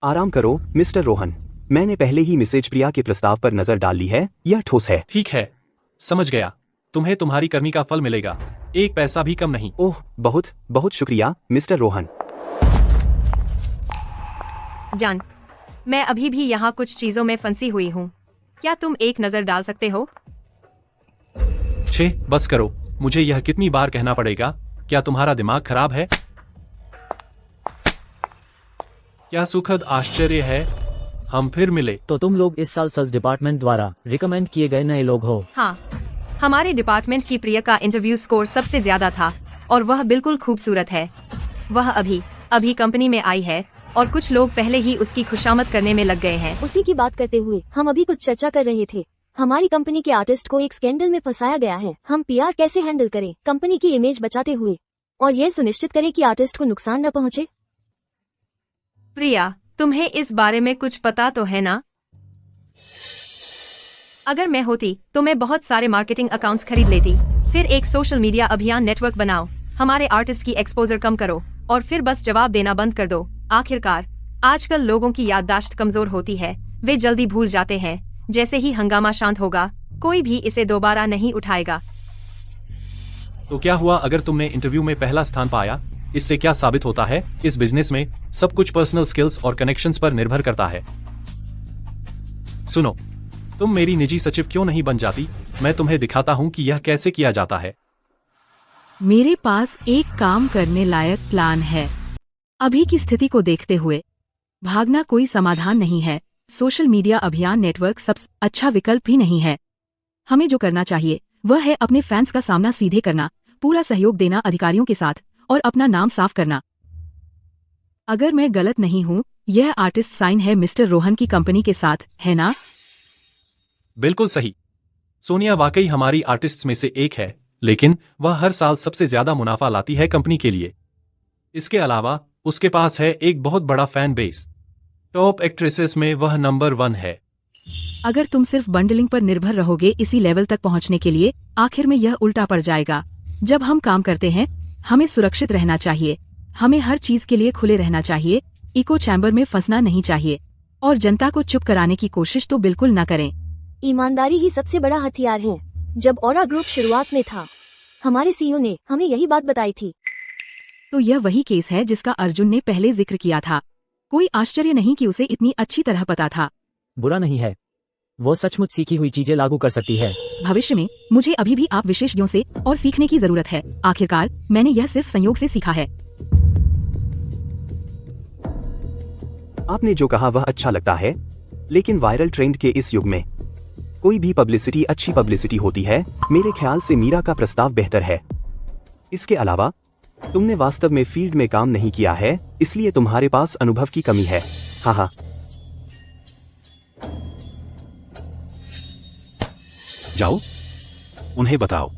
[SPEAKER 10] आराम करो मिस्टर रोहन। मैंने पहले ही मिसेज प्रिया के प्रस्ताव पर नजर डाल ली है, यह ठोस है।
[SPEAKER 3] ठीक है, समझ गया। तुम्हें तुम्हारी कर्मी का फल मिलेगा, एक पैसा भी कम नहीं।
[SPEAKER 10] ओह, बहुत बहुत शुक्रिया मिस्टर रोहन।
[SPEAKER 4] जान, मैं अभी भी यहाँ कुछ चीजों में फंसी हुई हूँ। क्या तुम एक नजर डाल सकते हो?
[SPEAKER 3] छे, बस करो। मुझे यह कितनी बार कहना पड़ेगा? क्या तुम्हारा दिमाग खराब है? क्या सुखद आश्चर्य है, हम फिर मिले।
[SPEAKER 9] तो तुम लोग इस साल सर्च डिपार्टमेंट द्वारा रिकमेंड किए गए नए लोग हो।
[SPEAKER 4] हाँ, हमारे डिपार्टमेंट की प्रिया का इंटरव्यू स्कोर सबसे ज्यादा था और वह बिल्कुल खूबसूरत है। वह अभी कंपनी में आई है और कुछ लोग पहले ही उसकी खुशामद करने में लग गए हैं।
[SPEAKER 5] उसी की बात करते हुए हम अभी कुछ चर्चा कर रहे थे। हमारी कंपनी के आर्टिस्ट को एक स्कैंडल में फंसाया गया है। हम पीआर कैसे हैंडल करें कंपनी की इमेज बचाते हुए और यह सुनिश्चित करें कि आर्टिस्ट को नुकसान न पहुंचे।
[SPEAKER 4] प्रिया, तुम्हें इस बारे में कुछ पता तो है ना? अगर मैं होती तो मैं बहुत सारे मार्केटिंग अकाउंट्स खरीद लेती। फिर एक सोशल मीडिया अभियान नेटवर्क बनाओ, हमारे आर्टिस्ट की एक्सपोजर कम करो और फिर बस जवाब देना बंद कर दो। आखिरकार आजकल लोगों की याददाश्त कमजोर होती है, वे जल्दी भूल जाते हैं। जैसे ही हंगामा शांत होगा, कोई भी इसे दोबारा नहीं उठाएगा।
[SPEAKER 3] तो क्या हुआ अगर तुमने इंटरव्यू में पहला स्थान पाया? इससे क्या साबित होता है? इस बिजनेस में सब कुछ पर्सनल स्किल्स और कनेक्शंस पर निर्भर करता है। सुनो, तुम मेरी निजी सचिव क्यों नहीं बन जाती? मैं तुम्हें दिखाता हूँ कि यह कैसे किया जाता है।
[SPEAKER 2] मेरे पास एक काम करने लायक प्लान है। अभी की स्थिति को देखते हुए भागना कोई समाधान नहीं है। सोशल मीडिया अभियान नेटवर्क सबसे अच्छा विकल्प भी नहीं है। हमें जो करना चाहिए वह है अपने फैंस का सामना सीधे करना, पूरा सहयोग देना अधिकारियों के साथ और अपना नाम साफ करना। अगर मैं गलत नहीं हूँ, यह आर्टिस्ट साइन है मिस्टर रोहन की कंपनी के साथ, है ना?
[SPEAKER 3] बिल्कुल सही। सोनिया वाकई हमारी आर्टिस्ट्स में से एक है, लेकिन वह हर साल सबसे ज्यादा मुनाफा लाती है कंपनी के लिए। इसके अलावा उसके पास है एक बहुत बड़ा फैन बेस। टॉप एक्ट्रेसेस में वह नंबर 1 है।
[SPEAKER 2] अगर तुम सिर्फ बंडलिंग पर निर्भर रहोगे इसी लेवल तक पहुंचने के लिए, आखिर में यह उल्टा पड़ जाएगा। जब हम काम करते हैं, हमें सुरक्षित रहना चाहिए। हमें हर चीज के लिए खुले रहना चाहिए, इको चैम्बर में फंसना नहीं चाहिए और जनता को चुप कराने की कोशिश तो बिल्कुल न करें।
[SPEAKER 5] ईमानदारी ही सबसे बड़ा हथियार है। जब ऑरा ग्रुप शुरुआत में था, हमारे सीईओ ने हमें यही बात बताई थी।
[SPEAKER 2] तो यह वही केस है जिसका अर्जुन ने पहले जिक्र किया था। कोई आश्चर्य नहीं कि उसे इतनी अच्छी तरह पता था।
[SPEAKER 9] बुरा नहीं है, वो सचमुच सीखी हुई चीजें लागू कर सकती है।
[SPEAKER 2] भविष्य में मुझे अभी भी आप विशेषज्ञों से और सीखने की जरूरत है। आखिरकार मैंने यह सिर्फ संयोग से सीखा है।
[SPEAKER 10] आपने जो कहा वह अच्छा लगता है, लेकिन वायरल ट्रेंड के इस युग में कोई भी पब्लिसिटी अच्छी पब्लिसिटी होती है। मेरे ख्याल से मीरा का प्रस्ताव बेहतर है। इसके अलावा तुमने वास्तव में फील्ड में काम नहीं किया है, इसलिए तुम्हारे पास अनुभव की कमी है। हाँ,
[SPEAKER 7] जाओ, उन्हें बताओ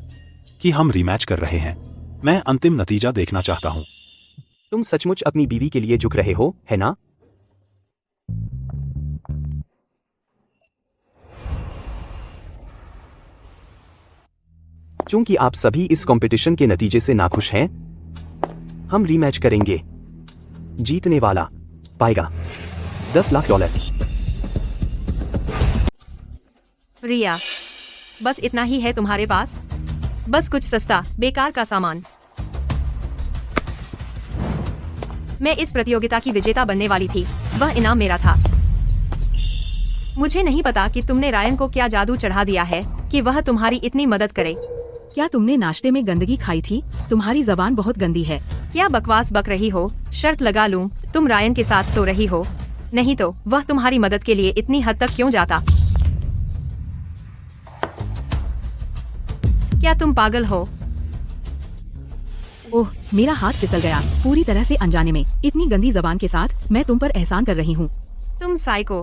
[SPEAKER 7] कि हम रीमैच कर रहे हैं। मैं अंतिम नतीजा देखना चाहता हूं।
[SPEAKER 10] तुम सचमुच अपनी बीवी के लिए झुक रहे हो, है ना? चूंकि आप सभी इस कंपटीशन के नतीजे से नाखुश हैं, हम रीमैच करेंगे। जीतने वाला पाएगा $10 लाख।
[SPEAKER 4] प्रिया, बस इतना ही है तुम्हारे पास? बस कुछ सस्ता बेकार का सामान? मैं इस प्रतियोगिता की विजेता बनने वाली थी, वह इनाम मेरा था। मुझे नहीं पता कि तुमने रायन को क्या जादू चढ़ा दिया है कि वह तुम्हारी इतनी मदद करे।
[SPEAKER 2] क्या तुमने नाश्ते में गंदगी खाई थी? तुम्हारी जबान बहुत गंदी है।
[SPEAKER 4] क्या बकवास बक रही हो? शर्त लगा लूं, तुम रायन के साथ सो रही हो, नहीं तो वह तुम्हारी मदद के लिए इतनी हद तक क्यों जाता? क्या तुम पागल हो?
[SPEAKER 2] ओह, मेरा हाथ फिसल गया, पूरी तरह से अनजाने में। इतनी गंदी जबान के साथ मैं तुम पर एहसान कर रही हूँ।
[SPEAKER 4] तुम साइको।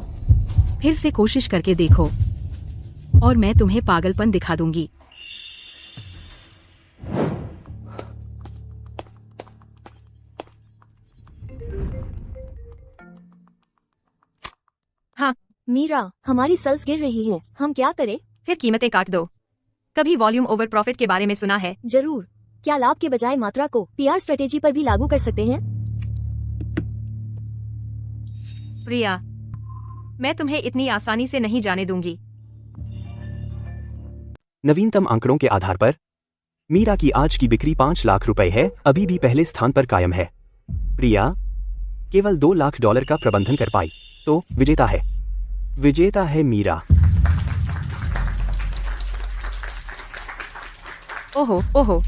[SPEAKER 2] फिर से कोशिश करके देखो और मैं तुम्हें पागलपन दिखा दूंगी।
[SPEAKER 4] हाँ,
[SPEAKER 5] मीरा, हमारी सेल्स गिर रही हैं, हम क्या करें?
[SPEAKER 4] फिर कीमतें काट दो। कभी वॉल्यूम ओवर प्रॉफिट के बारे में सुना है?
[SPEAKER 5] जरूर। क्या लाभ के बजाय मात्रा को PR स्ट्रेटेजी पर भी लागू कर सकते हैं?
[SPEAKER 4] प्रिया, मैं तुम्हें इतनी आसानी से नहीं जाने दूंगी।
[SPEAKER 10] नवीनतम आंकड़ों के आधार पर मीरा की आज की बिक्री $5 लाख है, अभी भी पहले स्थान पर कायम है। प्रिया केवल $2 लाख का प्रबंधन कर पाई तो विजेता है मीरा।
[SPEAKER 4] ओहो ओहो,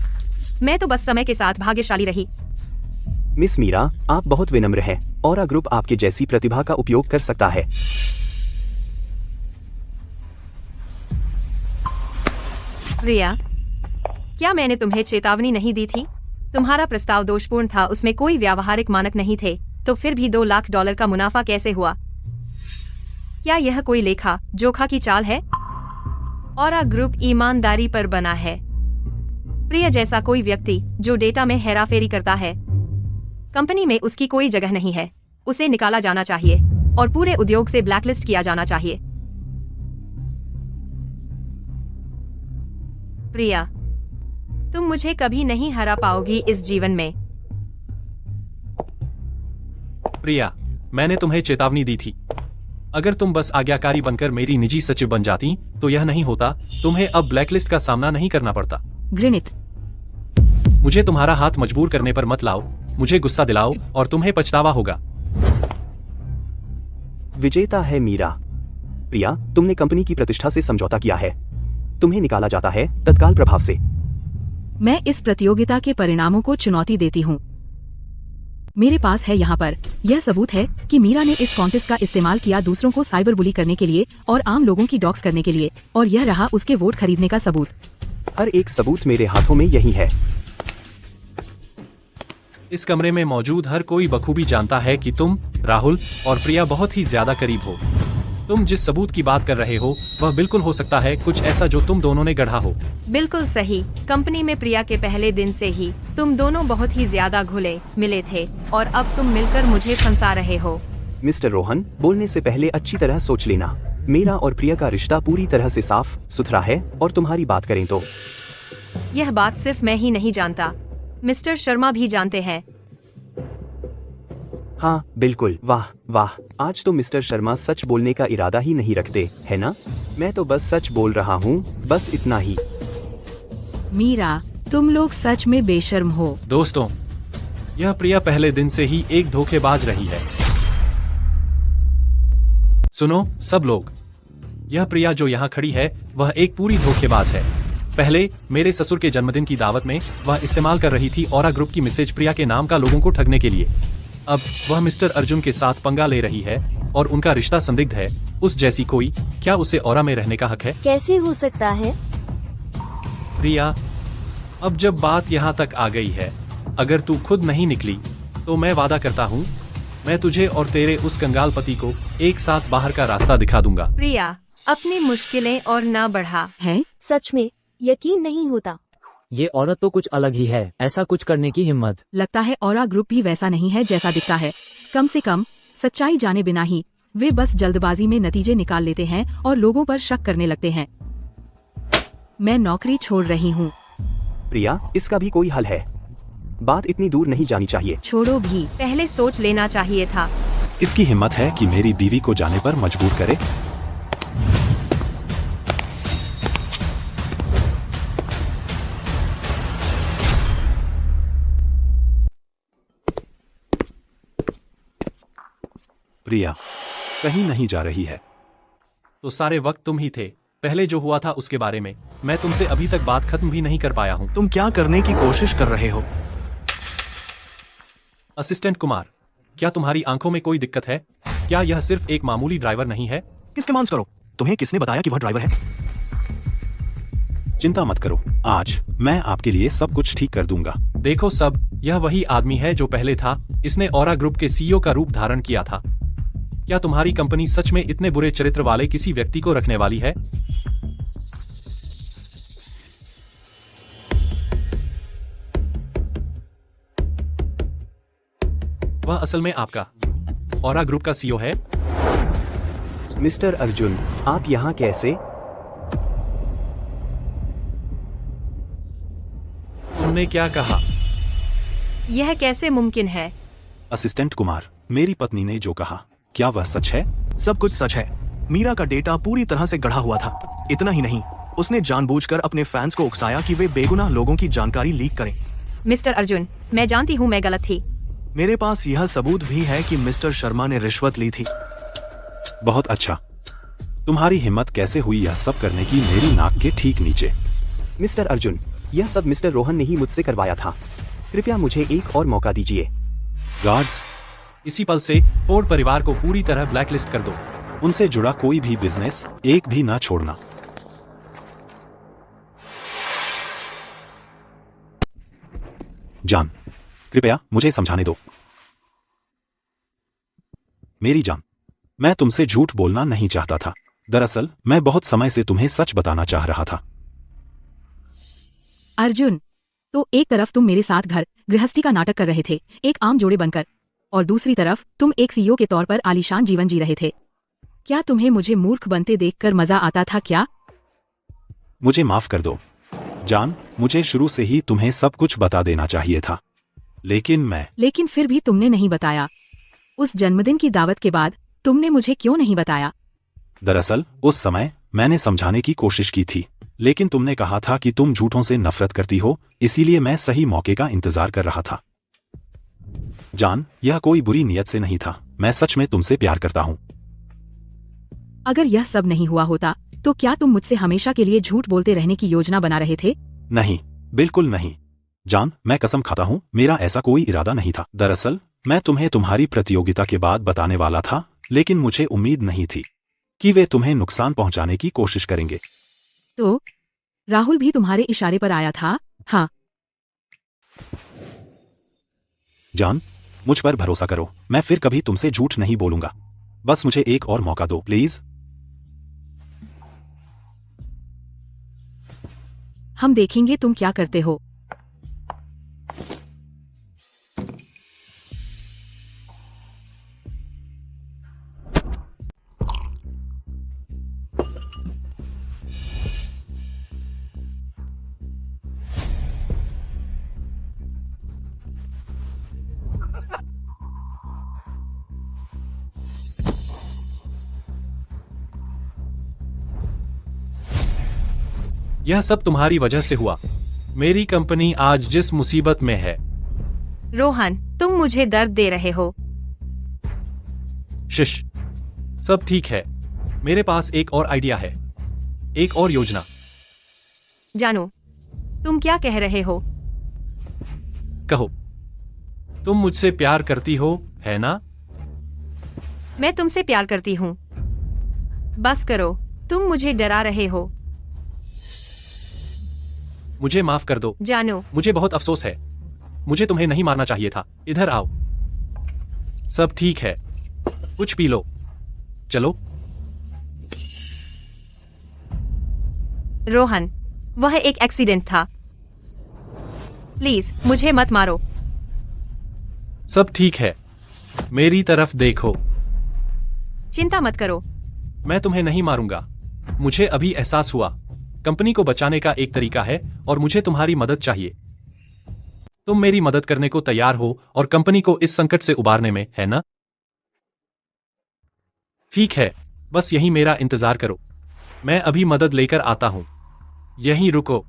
[SPEAKER 4] मैं तो बस समय के साथ भाग्यशाली रही।
[SPEAKER 10] मिस मीरा, आप बहुत विनम्र हैं। औरा ग्रुप आपके जैसी प्रतिभा का उपयोग कर सकता है।
[SPEAKER 4] प्रिया, क्या मैंने तुम्हें चेतावनी नहीं दी थी? तुम्हारा प्रस्ताव दोषपूर्ण था, उसमें कोई व्यावहारिक मानक नहीं थे, तो फिर भी $2 लाख का मुनाफा कैसे हुआ? क्या यह कोई लेखा जोखा की चाल है? औरा ग्रुप ईमानदारी पर बना है। प्रिया जैसा कोई व्यक्ति जो डेटा में हेराफेरी करता है, कंपनी में उसकी कोई जगह नहीं है। उसे निकाला जाना चाहिए और पूरे उद्योग से ब्लैकलिस्ट किया जाना चाहिए। प्रिया, तुम मुझे कभी नहीं हरा पाओगी इस जीवन में।
[SPEAKER 3] प्रिया, मैंने तुम्हें चेतावनी दी थी। अगर तुम बस आज्ञाकारी बनकर मेरी निजी सचिव बन जाती तो यह नहीं होता। तुम्हें अब ब्लैकलिस्ट का सामना नहीं करना पड़ता।
[SPEAKER 2] घृणित।
[SPEAKER 3] मुझे तुम्हारा हाथ मजबूर करने पर मत लाओ। मुझे गुस्सा दिलाओ और तुम्हें पछतावा होगा।
[SPEAKER 10] विजेता है मीरा। प्रिया, तुमने कंपनी की प्रतिष्ठा से समझौता किया है। तुम्हें निकाला जाता है तत्काल प्रभाव से।
[SPEAKER 2] मैं इस प्रतियोगिता के परिणामों को चुनौती देती हूँ। मेरे पास है यहाँ पर यह सबूत है कि मीरा ने इस कॉन्टेस्ट का इस्तेमाल किया दूसरों को साइबर बुली करने के लिए और आम लोगों की डॉक्स करने के लिए, और यह रहा उसके वोट खरीदने का सबूत।
[SPEAKER 10] हर एक सबूत मेरे हाथों में यही है।
[SPEAKER 3] इस कमरे में मौजूद हर कोई बखूबी जानता है कि तुम, राहुल और प्रिया बहुत ही ज्यादा करीब हो। तुम जिस सबूत की बात कर रहे हो वह बिल्कुल हो सकता है कुछ ऐसा जो तुम दोनों ने गढ़ा हो।
[SPEAKER 4] बिल्कुल सही। कंपनी में प्रिया के पहले दिन से ही तुम दोनों बहुत ही ज्यादा घुले मिले थे और अब तुम मिलकर मुझे फंसा रहे हो।
[SPEAKER 10] मिस्टर रोहन, बोलने से पहले अच्छी तरह सोच लेना। मेरा और प्रिया का रिश्ता पूरी तरह से साफ सुथरा है और तुम्हारी बात करें तो
[SPEAKER 4] यह बात सिर्फ मैं ही नहीं जानता, मिस्टर शर्मा भी जानते हैं।
[SPEAKER 10] हाँ बिल्कुल। वाह वाह, आज तो मिस्टर शर्मा सच बोलने का इरादा ही नहीं रखते, है ना? मैं तो बस सच बोल रहा हूँ, बस इतना ही।
[SPEAKER 2] मीरा, तुम लोग सच में बेशर्म हो।
[SPEAKER 3] दोस्तों, यह प्रिया पहले दिन से ही एक धोखेबाज रही है। सुनो सब लोग, यह प्रिया जो यहाँ खड़ी है वह एक पूरी धोखेबाज है। पहले मेरे ससुर के जन्मदिन की दावत में वह इस्तेमाल कर रही थी औरा ग्रुप की मैसेज प्रिया के नाम का लोगों को ठगने के लिए। अब वह मिस्टर अर्जुन के साथ पंगा ले रही है और उनका रिश्ता संदिग्ध है। उस जैसी कोई, क्या उसे औरा में रहने का हक है?
[SPEAKER 5] कैसे हो सकता है?
[SPEAKER 3] प्रिया, अब जब बात यहाँ तक आ गई है, अगर तू खुद नहीं निकली तो मैं वादा करता हूँ मैं तुझे और तेरे उस कंगाल पति को एक साथ बाहर का रास्ता दिखा दूंगा।
[SPEAKER 4] प्रिया, अपनी मुश्किलें और न बढ़ा।
[SPEAKER 2] है?
[SPEAKER 5] सच में यकीन नहीं होता।
[SPEAKER 9] ये औरत तो कुछ अलग ही है, ऐसा कुछ करने की हिम्मत।
[SPEAKER 2] लगता है औरा ग्रुप भी वैसा नहीं है जैसा दिखता है। कम से कम सच्चाई जाने बिना ही वे बस जल्दबाजी में नतीजे निकाल लेते हैं और लोगों पर शक करने लगते हैं। मैं नौकरी छोड़ रही हूँ।
[SPEAKER 10] प्रिया, इसका भी कोई हल है। बात इतनी दूर नहीं जानी चाहिए।
[SPEAKER 2] छोड़ो भी।
[SPEAKER 4] पहले सोच लेना चाहिए था।
[SPEAKER 7] इसकी हिम्मत है कि मेरी बीवी को जाने पर मजबूर करे। प्रिया कहीं नहीं जा रही है।
[SPEAKER 3] तो सारे वक्त तुम ही थे। पहले जो हुआ था उसके बारे में मैं तुमसे अभी तक बात खत्म भी नहीं कर पाया हूँ।
[SPEAKER 8] तुम क्या करने की कोशिश कर रहे हो?
[SPEAKER 3] असिस्टेंट कुमार, क्या तुम्हारी आंखों में कोई दिक्कत है? क्या यह सिर्फ एक मामूली ड्राइवर नहीं है?
[SPEAKER 8] किसके मांस करो? तुम्हें किसने बताया कि वह ड्राइवर है?
[SPEAKER 7] चिंता मत करो, आज मैं आपके लिए सब कुछ ठीक कर दूंगा।
[SPEAKER 3] देखो सब, यह वही आदमी है जो पहले था। इसने ऑरा ग्रुप के सीईओ का रूप धारण किया था। क्या तुम्हारी कंपनी सच में इतने बुरे चरित्र वाले किसी व्यक्ति को रखने वाली है? वह असल में आपका ऑरा ग्रुप का सीईओ है?
[SPEAKER 10] मिस्टर अर्जुन, आप यहाँ कैसे?
[SPEAKER 3] तुमने क्या कहा?
[SPEAKER 4] यह कैसे मुमकिन है?
[SPEAKER 7] असिस्टेंट कुमार, मेरी पत्नी ने जो कहा, क्या वह सच है?
[SPEAKER 8] सब कुछ सच है। मीरा का डेटा पूरी तरह से गढ़ा हुआ था। इतना ही नहीं, उसने जानबूझकर अपने फैंस को उकसाया कि वे बेगुनाह लोगों की जानकारी लीक करें।
[SPEAKER 4] मिस्टर अर्जुन, मैं जानती हूँ मैं गलत थी।
[SPEAKER 8] मेरे पास यह सबूत भी है कि मिस्टर शर्मा ने रिश्वत ली थी।
[SPEAKER 7] बहुत अच्छा। तुम्हारी हिम्मत कैसे हुई यह सब करने की मेरी नाक के ठीक नीचे?
[SPEAKER 10] मिस्टर अर्जुन, यह सब मिस्टर रोहन ने ही मुझसे करवाया था। कृपया मुझे एक और मौका दीजिए।
[SPEAKER 7] गार्ड्स,
[SPEAKER 3] इसी पल से फोर्ड परिवार को पूरी तरह ब्लैकलिस्ट कर दो।
[SPEAKER 7] उनसे जुड़ा कोई भी बिजनेस एक भी ना छोड़ना। जान, कृपया मुझे समझाने दो। मेरी जान, मैं तुमसे झूठ बोलना नहीं चाहता था। दरअसल मैं बहुत समय से तुम्हें सच बताना चाह रहा था।
[SPEAKER 2] अर्जुन, तो एक तरफ तुम मेरे साथ घर गृहस्थी का नाटक कर रहे थे, एक आम जोड़े बनकर, और दूसरी तरफ तुम एक सीईओ के तौर पर आलीशान जीवन जी रहे थे। क्या तुम्हें मुझे मूर्ख बनते देखकर मजा आता था क्या?
[SPEAKER 7] मुझे माफ कर दो जान, मुझे शुरू से ही तुम्हें सब कुछ बता देना चाहिए था, लेकिन
[SPEAKER 2] फिर भी तुमने नहीं बताया। उस जन्मदिन की दावत के बाद तुमने मुझे क्यों नहीं बताया?
[SPEAKER 7] दरअसल उस समय मैंने समझाने की कोशिश की थी, लेकिन तुमने कहा था कि तुम झूठों से नफरत करती हो, इसीलिए मैं सही मौके का इंतजार कर रहा था। जान, यह कोई बुरी नियत से नहीं था। मैं सच में तुमसे प्यार करता हूँ।
[SPEAKER 2] अगर यह सब नहीं हुआ होता तो क्या तुम मुझसे हमेशा के लिए झूठ बोलते रहने की योजना बना रहे थे?
[SPEAKER 7] नहीं, बिल्कुल नहीं। जान, मैं कसम खाता हूँ, मेरा ऐसा कोई इरादा नहीं था। दरअसल मैं तुम्हें तुम्हारी प्रतियोगिता के बाद बताने वाला था, लेकिन मुझे उम्मीद नहीं थी कि वे तुम्हें नुकसान पहुंचाने की कोशिश करेंगे।
[SPEAKER 2] तो राहुल भी तुम्हारे इशारे पर आया था? हाँ।
[SPEAKER 7] जान, मुझ पर भरोसा करो, मैं फिर कभी तुमसे झूठ नहीं बोलूंगा। बस मुझे एक और मौका दो प्लीज।
[SPEAKER 2] हम देखेंगे तुम क्या करते हो।
[SPEAKER 3] यह सब तुम्हारी वजह से हुआ। मेरी कंपनी आज जिस मुसीबत में है।
[SPEAKER 4] रोहन, तुम मुझे दर्द दे रहे हो।
[SPEAKER 3] शिश, सब ठीक है। मेरे पास एक और आइडिया है, एक और योजना।
[SPEAKER 4] जानू, तुम क्या कह रहे हो?
[SPEAKER 3] कहो। तुम मुझसे प्यार करती हो, है ना?
[SPEAKER 4] मैं तुमसे प्यार करती हूँ। बस करो, तुम मुझे डरा रहे हो।
[SPEAKER 3] मुझे माफ कर दो
[SPEAKER 4] जानू,
[SPEAKER 3] मुझे बहुत अफसोस है। मुझे तुम्हें नहीं मारना चाहिए था। इधर आओ। सब ठीक है, कुछ पी लो। चलो।
[SPEAKER 4] रोहन, वह एक एक्सीडेंट था। प्लीज मुझे मत मारो।
[SPEAKER 3] सब ठीक है, मेरी तरफ देखो।
[SPEAKER 4] चिंता मत करो।
[SPEAKER 3] मैं तुम्हें नहीं मारूंगा। मुझे अभी एहसास हुआ, कंपनी को बचाने का एक तरीका है और मुझे तुम्हारी मदद चाहिए। तुम मेरी मदद करने को तैयार हो और कंपनी को इस संकट से उबारने में, है ना? ठीक है, बस यही मेरा इंतजार करो। मैं अभी मदद लेकर आता हूं। यहीं रुको।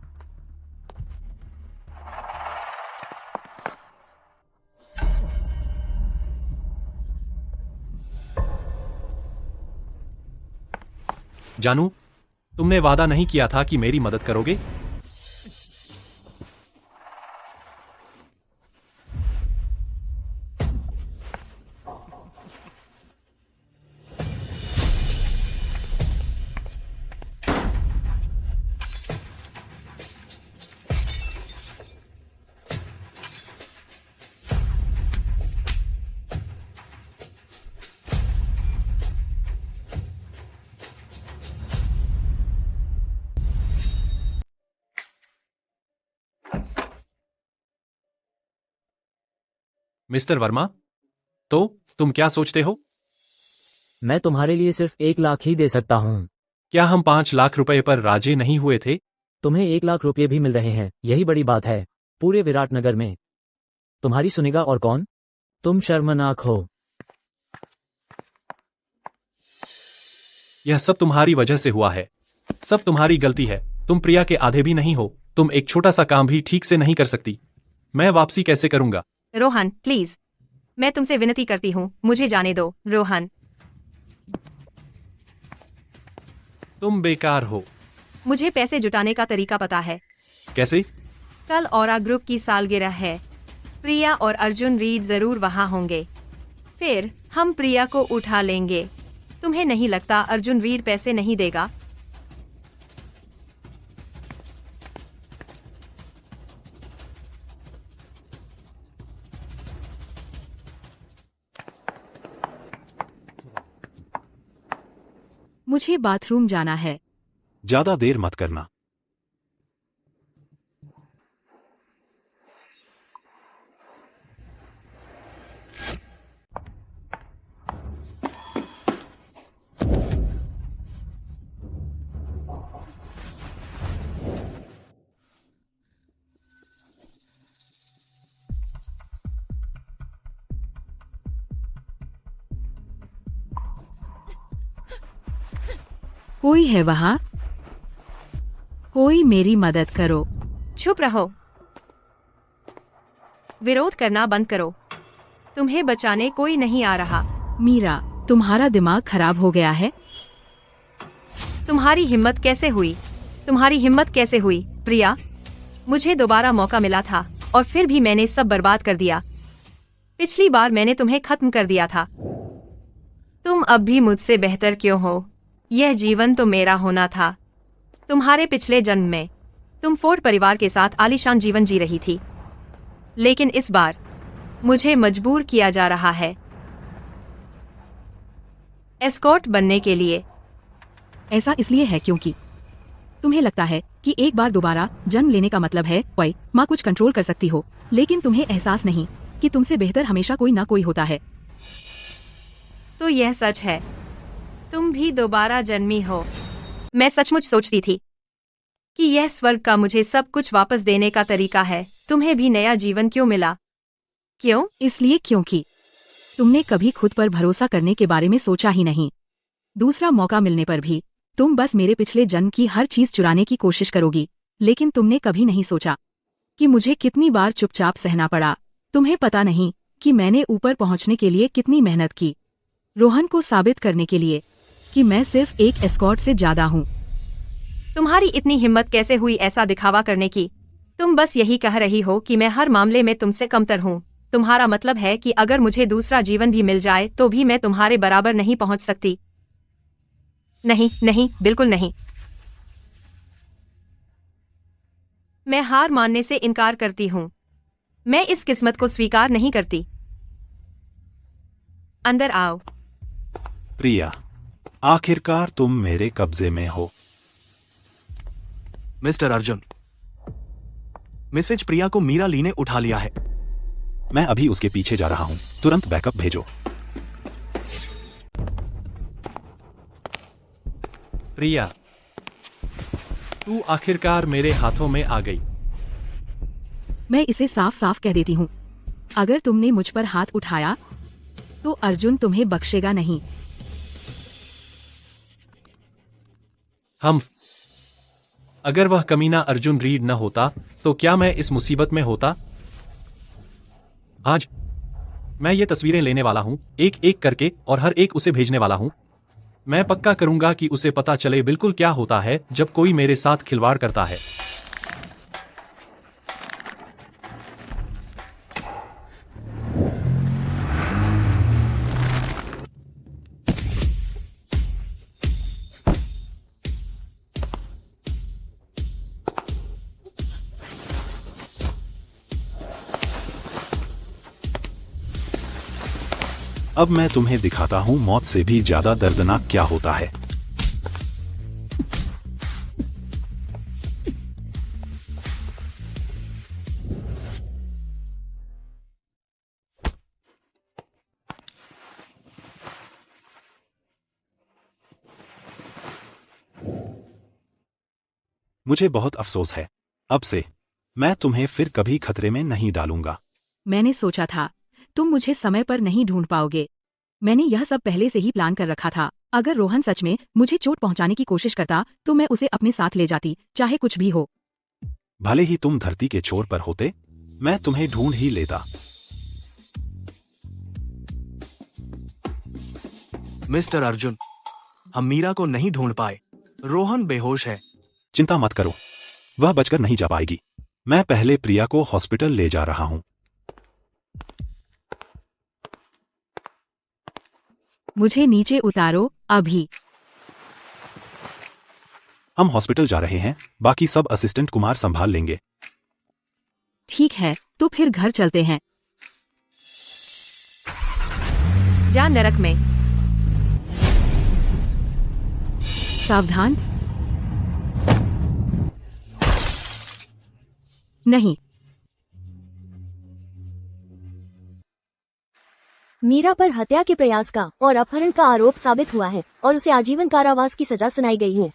[SPEAKER 3] जानू, तुमने वादा नहीं किया था कि मेरी मदद करोगे? मिस्टर वर्मा, तो तुम क्या सोचते हो?
[SPEAKER 9] मैं तुम्हारे लिए सिर्फ 1 लाख ही दे सकता हूँ।
[SPEAKER 3] क्या हम 5 लाख रुपए पर राजी नहीं हुए थे?
[SPEAKER 9] तुम्हें 1 लाख रुपये भी मिल रहे हैं, यही बड़ी बात है पूरे विराटनगर में। तुम्हारी सुनेगा और कौन? तुम शर्मनाक हो।
[SPEAKER 3] यह सब तुम्हारी वजह से हुआ है। सब तुम्हारी गलती है। तुम प्रिया के आधे भी नहीं हो। तुम एक छोटा सा काम भी ठीक से नहीं कर सकती। मैं वापसी कैसे करूंगा?
[SPEAKER 4] रोहन प्लीज, मैं तुमसे विनती करती हूँ, मुझे जाने दो। रोहन,
[SPEAKER 3] तुम बेकार हो।
[SPEAKER 4] मुझे पैसे जुटाने का तरीका पता है।
[SPEAKER 3] कैसे?
[SPEAKER 4] कल औरा ग्रुप की सालगिरह है। प्रिया और अर्जुन रीड जरूर वहाँ होंगे। फिर हम प्रिया को उठा लेंगे। तुम्हें नहीं लगता अर्जुन रीड पैसे नहीं देगा?
[SPEAKER 2] मुझे बाथरूम जाना है।
[SPEAKER 7] ज्यादा देर मत करना।
[SPEAKER 2] कोई है वहाँ? कोई मेरी मदद करो।
[SPEAKER 4] चुप रहो। विरोध करना बंद करो। तुम्हें बचाने कोई नहीं आ रहा।
[SPEAKER 2] मीरा, तुम्हारा दिमाग खराब हो गया है?
[SPEAKER 4] तुम्हारी हिम्मत कैसे हुई? तुम्हारी हिम्मत कैसे हुई? प्रिया, मुझे दोबारा मौका मिला था और फिर भी मैंने सब बर्बाद कर दिया। पिछली बार मैंने तुम्हें खत्म कर दिया था। तुम अब भी मुझसे बेहतर क्यों हो? यह जीवन तो मेरा होना था। तुम्हारे पिछले जन्म में तुम फोर्ड परिवार के साथ आलीशान जीवन जी रही थी, लेकिन इस बार मुझे मजबूर किया जा रहा है एस्कॉर्ट बनने के लिए।
[SPEAKER 2] ऐसा इसलिए है क्योंकि तुम्हें लगता है कि एक बार दोबारा जन्म लेने का मतलब है वही माँ कुछ कंट्रोल कर सकती हो, लेकिन तुम्हें एहसास नहीं कि तुमसे बेहतर हमेशा कोई ना कोई होता है।
[SPEAKER 4] तो यह सच है, तुम भी दोबारा जन्मी हो। मैं सचमुच सोचती थी कि यह स्वर्ग का मुझे सब कुछ वापस देने का तरीका है। तुम्हें भी नया जीवन क्यों मिला? क्यों?
[SPEAKER 2] इसलिए क्योंकि तुमने कभी खुद पर भरोसा करने के बारे में सोचा ही नहीं। दूसरा मौका मिलने पर भी तुम बस मेरे पिछले जन्म की हर चीज चुराने की कोशिश करोगी, लेकिन तुमने कभी नहीं सोचा कि मुझे कितनी बार चुपचाप सहना पड़ा। तुम्हें पता नहीं कि मैंने ऊपर पहुंचने के लिए कितनी मेहनत की, रोहन को साबित करने के लिए कि मैं सिर्फ एक एस्कॉर्ट से ज्यादा हूँ।
[SPEAKER 4] तुम्हारी इतनी हिम्मत कैसे हुई ऐसा दिखावा करने की? तुम बस यही कह रही हो कि मैं हर मामले में तुमसे कमतर हूँ। तुम्हारा मतलब है कि अगर मुझे दूसरा जीवन भी मिल जाए तो भी मैं तुम्हारे बराबर नहीं पहुँच सकती। नहीं नहीं, बिल्कुल नहीं। मैं हार मानने से इनकार करती हूँ। मैं इस किस्मत को स्वीकार नहीं करती। अंदर आओ।
[SPEAKER 7] प्रिया, आखिरकार तुम मेरे कब्जे में हो।
[SPEAKER 8] मिस्टर अर्जुन, मिसेज प्रिया को मीरा ली ने उठा लिया है।
[SPEAKER 7] मैं अभी उसके पीछे जा रहा हूं। तुरंत बैकअप भेजो।
[SPEAKER 3] प्रिया, तू आखिरकार मेरे हाथों में आ गई।
[SPEAKER 2] मैं इसे साफ साफ कह देती हूँ, अगर तुमने मुझ पर हाथ उठाया तो अर्जुन तुम्हें बख्शेगा नहीं।
[SPEAKER 3] अगर वह कमीना अर्जुन रीड न होता तो क्या मैं इस मुसीबत में होता? आज मैं ये तस्वीरें लेने वाला हूँ, एक एक करके, और हर एक उसे भेजने वाला हूँ। मैं पक्का करूंगा कि उसे पता चले बिल्कुल क्या होता है जब कोई मेरे साथ खिलवाड़ करता है।
[SPEAKER 7] अब मैं तुम्हें दिखाता हूँ मौत से भी ज्यादा दर्दनाक क्या होता है। मुझे बहुत अफसोस है, अब से मैं तुम्हें फिर कभी खतरे में नहीं डालूंगा।
[SPEAKER 2] मैंने सोचा था तुम मुझे समय पर नहीं ढूंढ पाओगे। मैंने यह सब पहले से ही प्लान कर रखा था। अगर रोहन सच में मुझे चोट पहुंचाने की कोशिश करता तो मैं उसे अपने साथ ले जाती, चाहे कुछ भी हो।
[SPEAKER 7] भले ही तुम धरती के छोर पर होते, मैं तुम्हें ढूंढ ही लेता।
[SPEAKER 8] मिस्टर अर्जुन, हम मीरा को नहीं ढूंढ पाए। रोहन बेहोश है।
[SPEAKER 7] चिंता मत करो, वह बचकर नहीं जा पाएगी। मैं पहले प्रिया को हॉस्पिटल ले जा रहा हूँ।
[SPEAKER 2] मुझे नीचे उतारो अभी।
[SPEAKER 7] हम हॉस्पिटल जा रहे हैं, बाकी सब असिस्टेंट कुमार संभाल लेंगे।
[SPEAKER 2] ठीक है, तो फिर घर चलते हैं।
[SPEAKER 4] जा नरक में।
[SPEAKER 2] सावधान। नहीं,
[SPEAKER 5] मीरा पर हत्या के प्रयास का और अपहरण का आरोप साबित हुआ है और उसे आजीवन कारावास की सजा सुनाई गई है।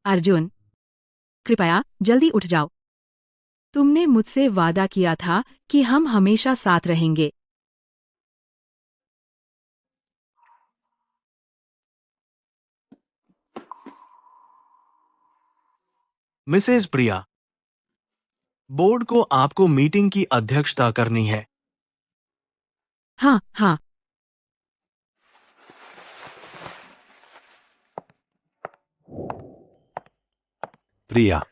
[SPEAKER 2] अर्जुन, कृपया जल्दी उठ जाओ। तुमने मुझसे वादा किया था कि हम हमेशा साथ रहेंगे।
[SPEAKER 8] मिसेज प्रिया, बोर्ड को आपको मीटिंग की अध्यक्षता करनी है।
[SPEAKER 2] हाँ हाँ।
[SPEAKER 7] प्रिया,